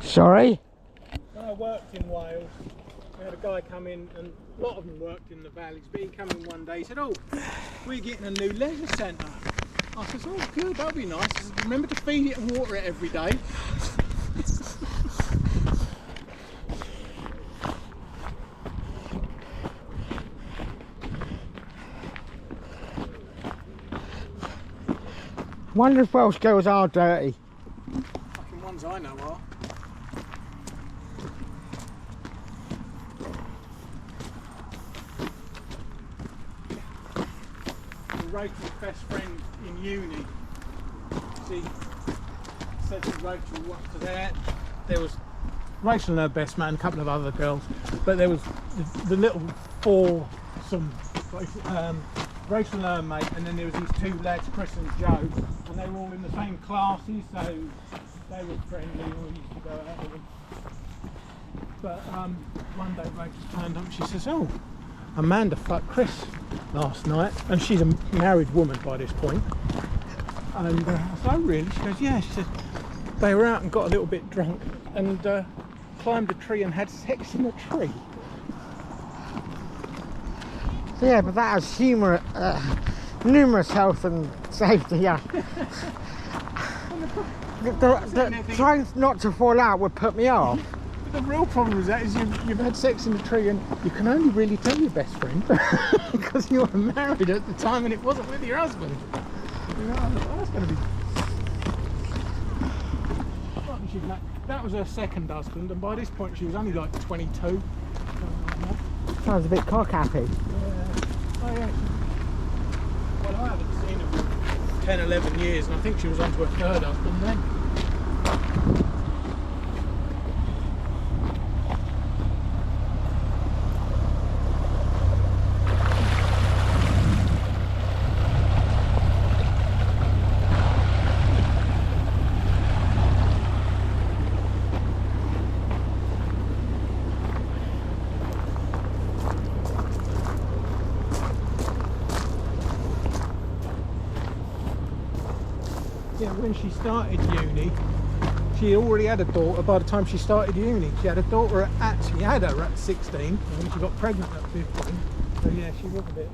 Sorry? When I worked in Wales, we had a guy come in, and a lot of them worked in the valleys, but he came in one day, he said, oh, we're getting a new leisure centre. I said, oh good, that'll be nice. I said, remember to feed it and water it every day. Wonder if Welsh girls are dirty. Fucking ones I know are. Rachel's best friend in uni. She said to Rachel up to there was Rachel and her best man, a couple of other girls, but there was the little foursome, Rachel and her mate, and then there was these 2 lads, Chris and Joe, and they were all in the same classes, so they were friendly, we used to go out with them. But one day Rachel turned up and she says, oh, Amanda fucked Chris last night, and she's a married woman by this point. And I said, oh really? She goes, yeah. She said they were out and got a little bit drunk and climbed a tree and had sex in a tree. Yeah, but that has numerous health and safety, yeah. Trying not to fall out would put me off. But the real problem is you've had sex in a tree and you can only really tell your best friend because you were married at the time and it wasn't with your husband. You know, I thought, that's going to be... That was her second husband, and by this point she was only like 22. Sounds a bit cock happy. Yeah. Oh yeah. Well, I haven't seen her for 10, 11 years, and I think she was onto her third husband then. when she started uni, she already had a daughter by the time she started uni. She had a daughter she had her at 16, and then she got pregnant at 15. So yeah, she was a bit.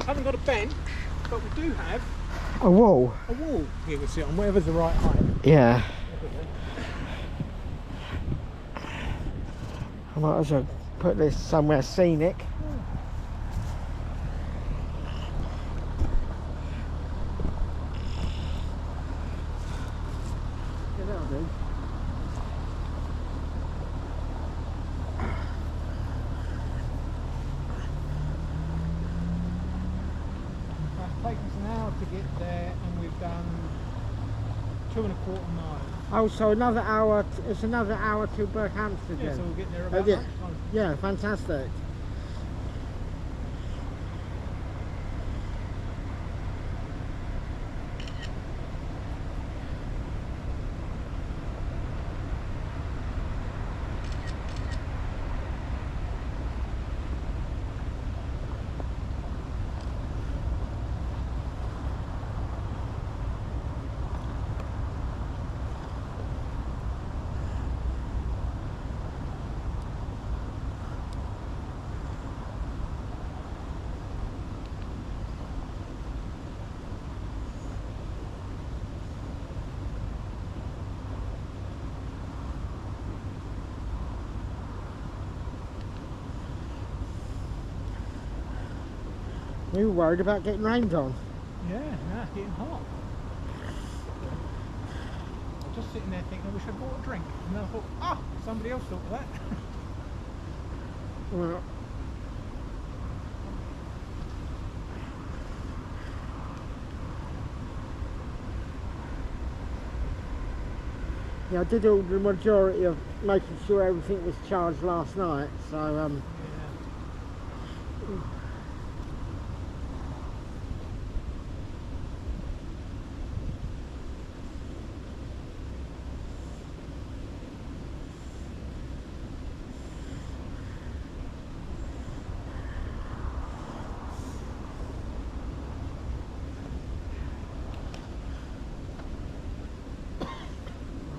Haven't got a bench, but we do have A wall? a wall you can sit on, whatever's the right height. Yeah. I might as well put this somewhere scenic. Yeah, that'll do. It's taken us an hour to get there, and we've done 2¼ miles. Oh, so another hour, it's another hour to Berkhamsted Yeah, then? so we'll get there about yeah. lunchtime. Yeah, fantastic. We were worried about getting rained on. Yeah, no, it's getting hot. I was just sitting there thinking, I wish I'd bought a drink. And then I thought, somebody else thought of that. Well, yeah, I did all the majority of making sure everything was charged last night, so Yeah.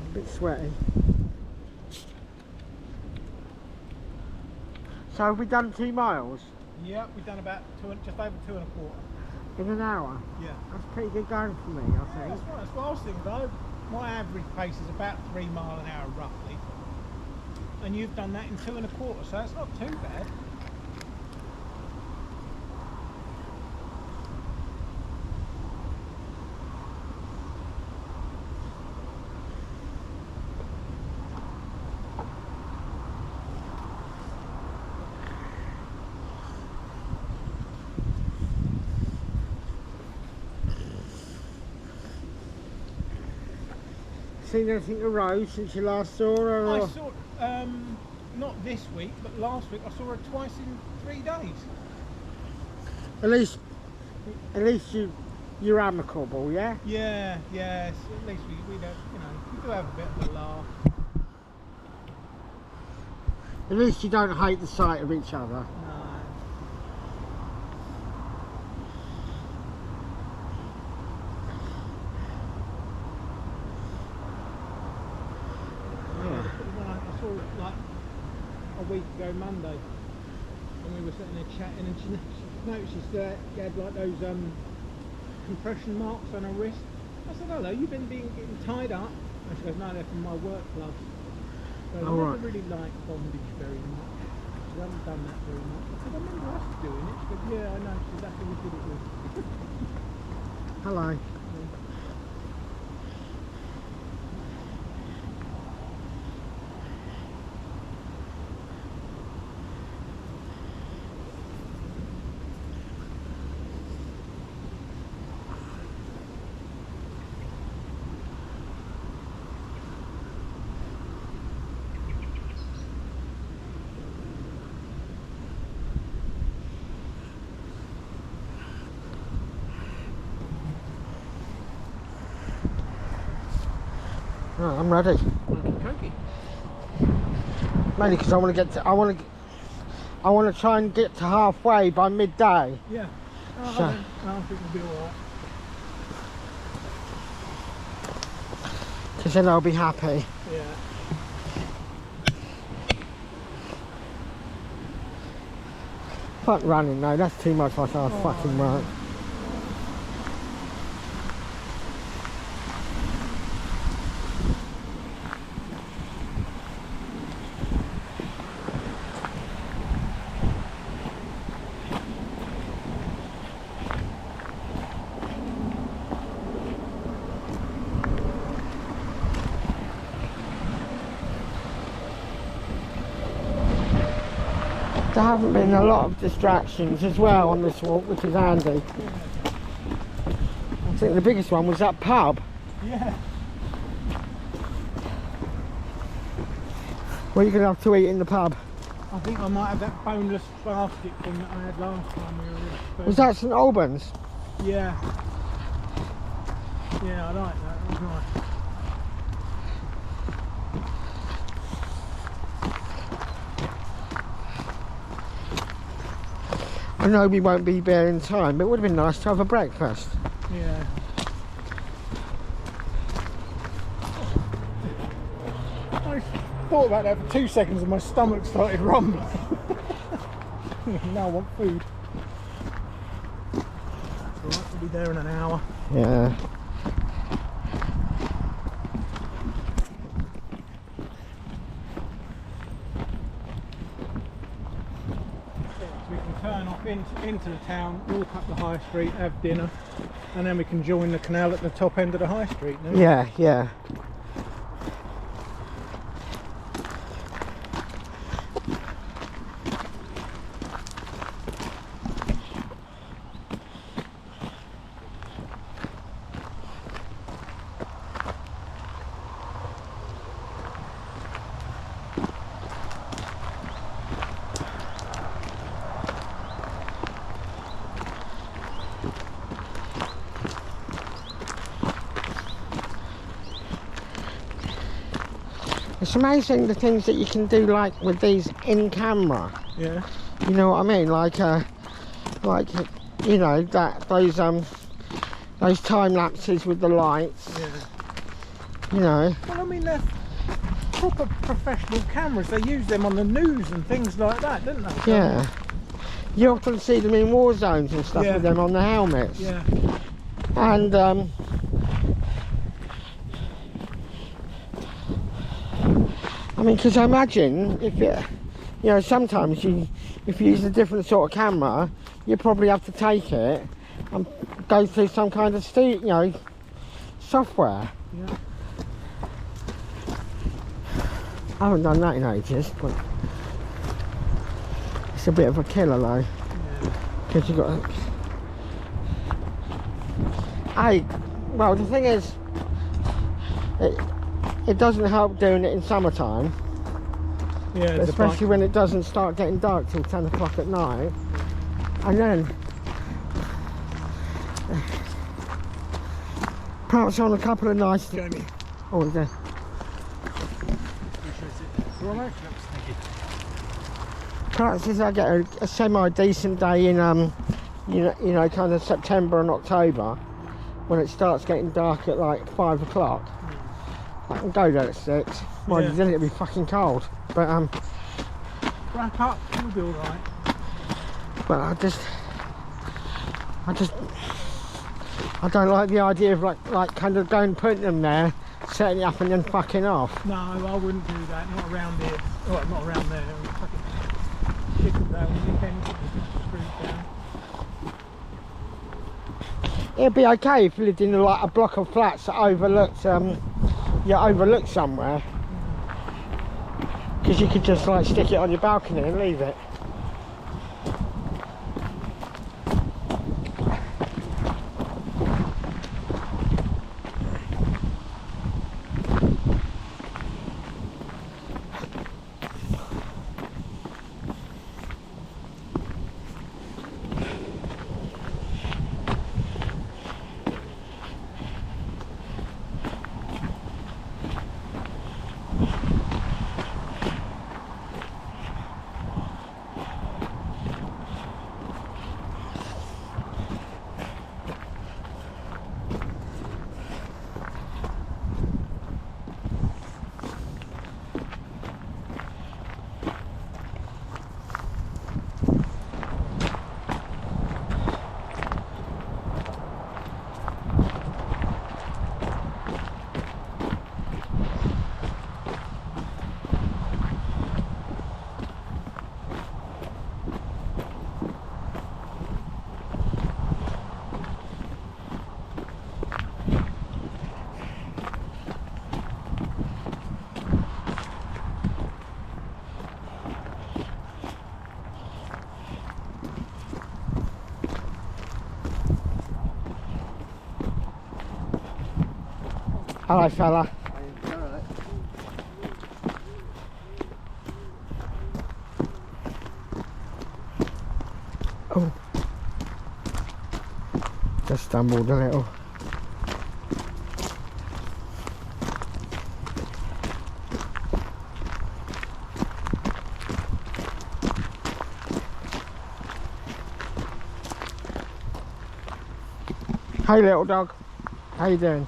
a bit sweaty. So have we done 2 miles Yeah, we've done about just over 2¼ in an hour? Yeah. That's pretty good going for me, I Yeah, think. that's what I was thinking though. My average pace is about 3 miles an hour roughly. And you've done that in 2¼ so that's not too bad. Seen anything of Rose since you last saw her? I Or? saw, not this week, but last week I saw her twice in 3 days. At least you're amicable, yeah? Yeah, yes. At least we don't, we do have a bit of a laugh. At least you don't hate the sight of each other. No. I saw it like a week ago Monday, and we were sitting there chatting, and she noticed she had like those compression marks on her wrist. I said, hello, you've been getting tied up? And she goes, no, they're from my work gloves. So I never right. really liked bondage very much. I haven't done that very much. I said, I remember us doing it. She goes, yeah, I know. She said, that's what we did it with. Hello. Right, I'm ready. Okey-dokey. Mainly because I want to I want to try and get to halfway by midday. Yeah. Oh, So- I think we'll be alright. Because then I'll be happy. Yeah. Fuck running though, that's too much like our fucking work. There haven't been a lot of distractions as well on this walk, which is handy. I think the biggest one was that pub. Yeah. What are you going to have to eat in the pub? I think I might have that boneless basket thing that I had last time we were in. Was that St Albans? Yeah. Yeah, I like that. That was nice. I know we won't be there in time, but it would have been nice to have a breakfast. Yeah. I thought about that for 2 seconds and my stomach started rumbling. Now I want food. It's alright, we'll be there in an hour. Yeah. We can turn off into the town, walk up the high street, have dinner, and then we can join the canal at the top end of the high street. No? Yeah, yeah. It's amazing the things that you can do, like with these in camera. Yeah. You know what I mean? Like you know, those time lapses with the lights. Yeah. You know. Well, I mean, they're proper professional cameras. They use them on the news and things like that, don't they? Yeah. You often see them in war zones and stuff Yeah. with them on the helmets. Yeah. And I mean, because I imagine if you know, sometimes if you use a different sort of camera, you probably have to take it and go through some kind of software. Yeah. I haven't done that in ages, but it's a bit of a killer though, Yeah. because you've got. Well, the thing is, it doesn't help doing it in summertime, Yeah. It's especially when it doesn't start getting dark till 10 o'clock at night, and then perhaps on a couple of nights. Jamie. Oh, there. Perhaps if I get a semi-decent day in you know, kind of September and October, when it starts getting dark at like 5 o'clock, I can go there at 6. Well, Yeah. then it'll be fucking cold. But Wrap up. You'll be all right. I don't like the idea of like kind of going putting them there, setting it up and then fucking off. No, I wouldn't do that. Not around here. Well, not around there. Fucking kick it down. Weekend, kick the street down. It'd be okay if you lived in like a block of flats that overlooked overlooked somewhere, because you could just like stick it on your balcony and leave it. Hello, fella. Alright. Oh, just stumbled a little. Hey, little dog. How you doing?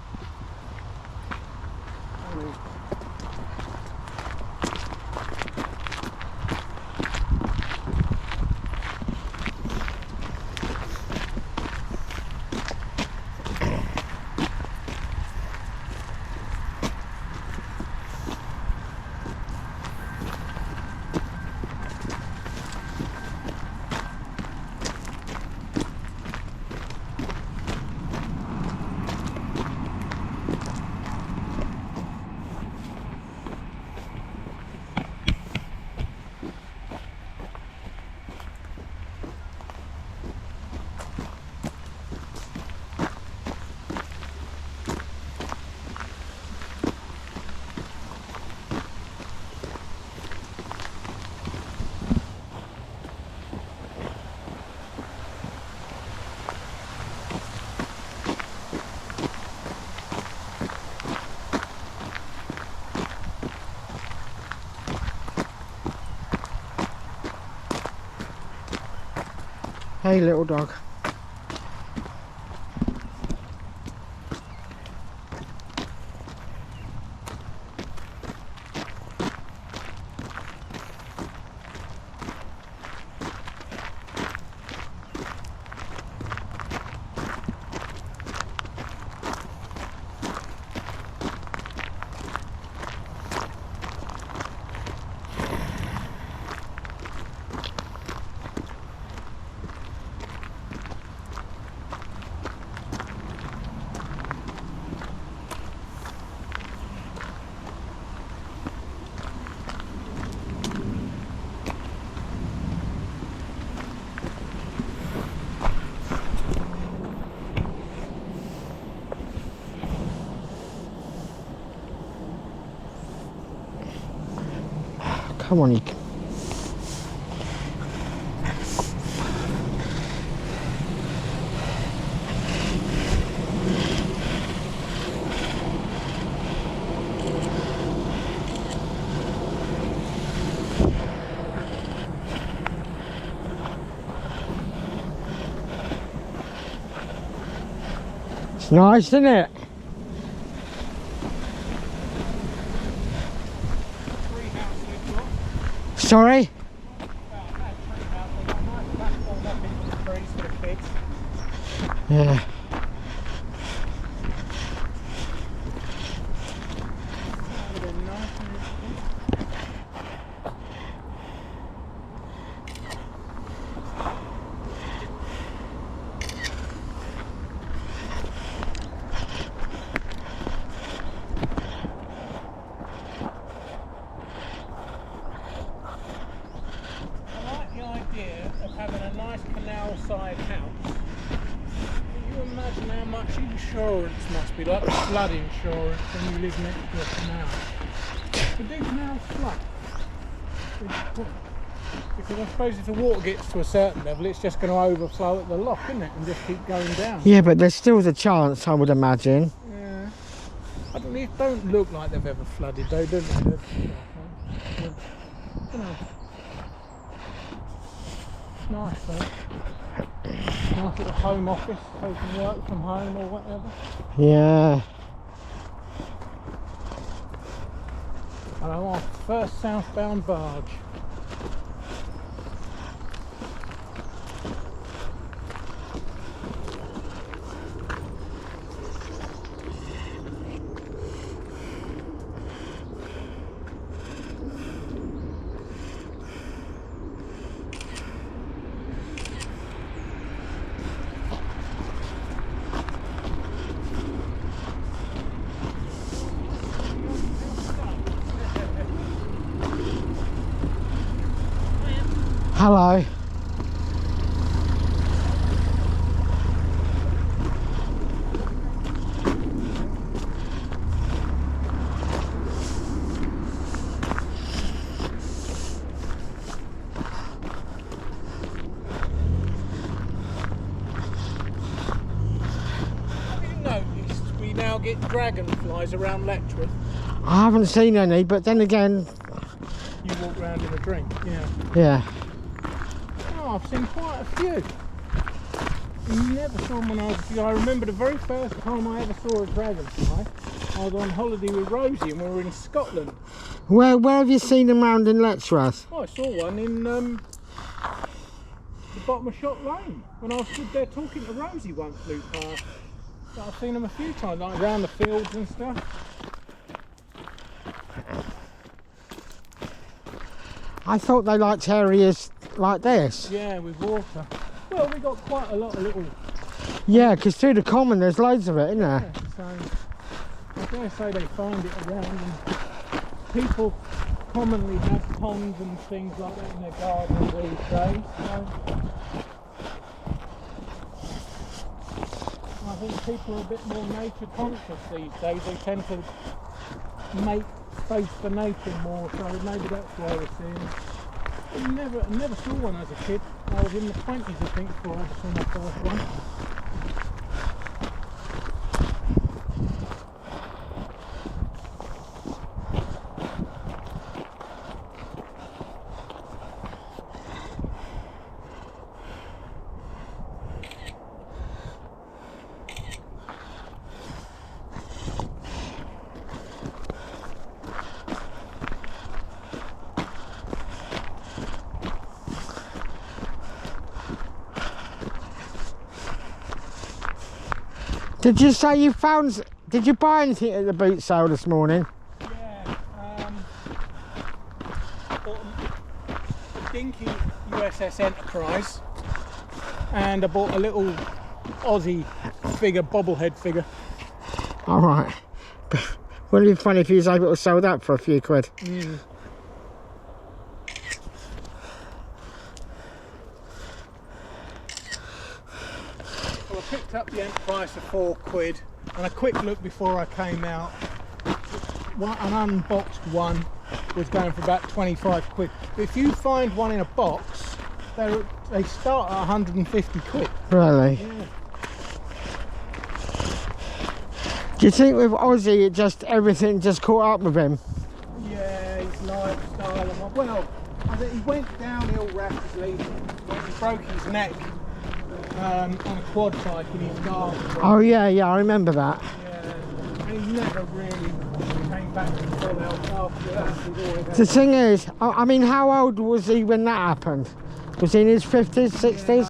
Hey, little dog. Come on, you. It's nice, isn't it? Sorry? Yeah. Having a nice canal side house. Can you imagine how much insurance must be, like the flood insurance when you live next to a canal? But do canals flood? Because I suppose if the water gets to a certain level, it's just going to overflow at the lock, isn't it, and just keep going down. Yeah, but there's still the chance, I would imagine. Yeah. I don't, it don't look like they've ever flooded though, do they? I don't know. Nice though. Nice little home office, taking work from home or whatever. Yeah. And our first southbound barge. Hello. now get dragonflies around Letchworth? I haven't seen any, but then again, You walk round in a drink, yeah. yeah. Oh, I've seen quite a few. Never saw them when I was a kid. I remember the very first time I ever saw a dragonfly. I was on holiday with Rosie and we were in Scotland. Where have you seen them round in Letchworth? Oh, I saw one in the bottom of Shot Lane when I was stood there talking to Rosie once flew past. So I've seen them a few times, like around the fields and stuff. I thought they liked areas like this. Yeah, with water. Well, we got quite a lot of little. Yeah, because through the common there's loads of it, isn't there? Yeah, so I dare say they find it around, and people commonly have ponds and things like that in their gardens these days. So I think people are a bit more nature conscious these days. They tend to make space for nature more, so maybe that's why we're seeing it. I never saw one as a kid. I was in the 20s, I think, before I saw my first one. Did you say you found? Did you buy anything at the boot sale this morning? Yeah, bought a dinky USS Enterprise, and I bought a little Aussie figure, bobblehead figure. All right. Wouldn't it be funny if you was able to sell that for a few quid? Mm. Well, I picked up the Enterprise for £4, and a quick look before I came out, an unboxed one was going for about 25 quid. But if you find one in a box, they start at 150 quid. Really? Yeah. Do you think with Aussie, everything just caught up with him? Yeah, his lifestyle and well, I think he went downhill rapidly when he broke his neck on a quad bike in his garden. Oh yeah, I remember that. Yeah, and he never really came back to full health after that. He's always had The thing is, I mean, how old was he when that happened? Was he in his 50s, 60s?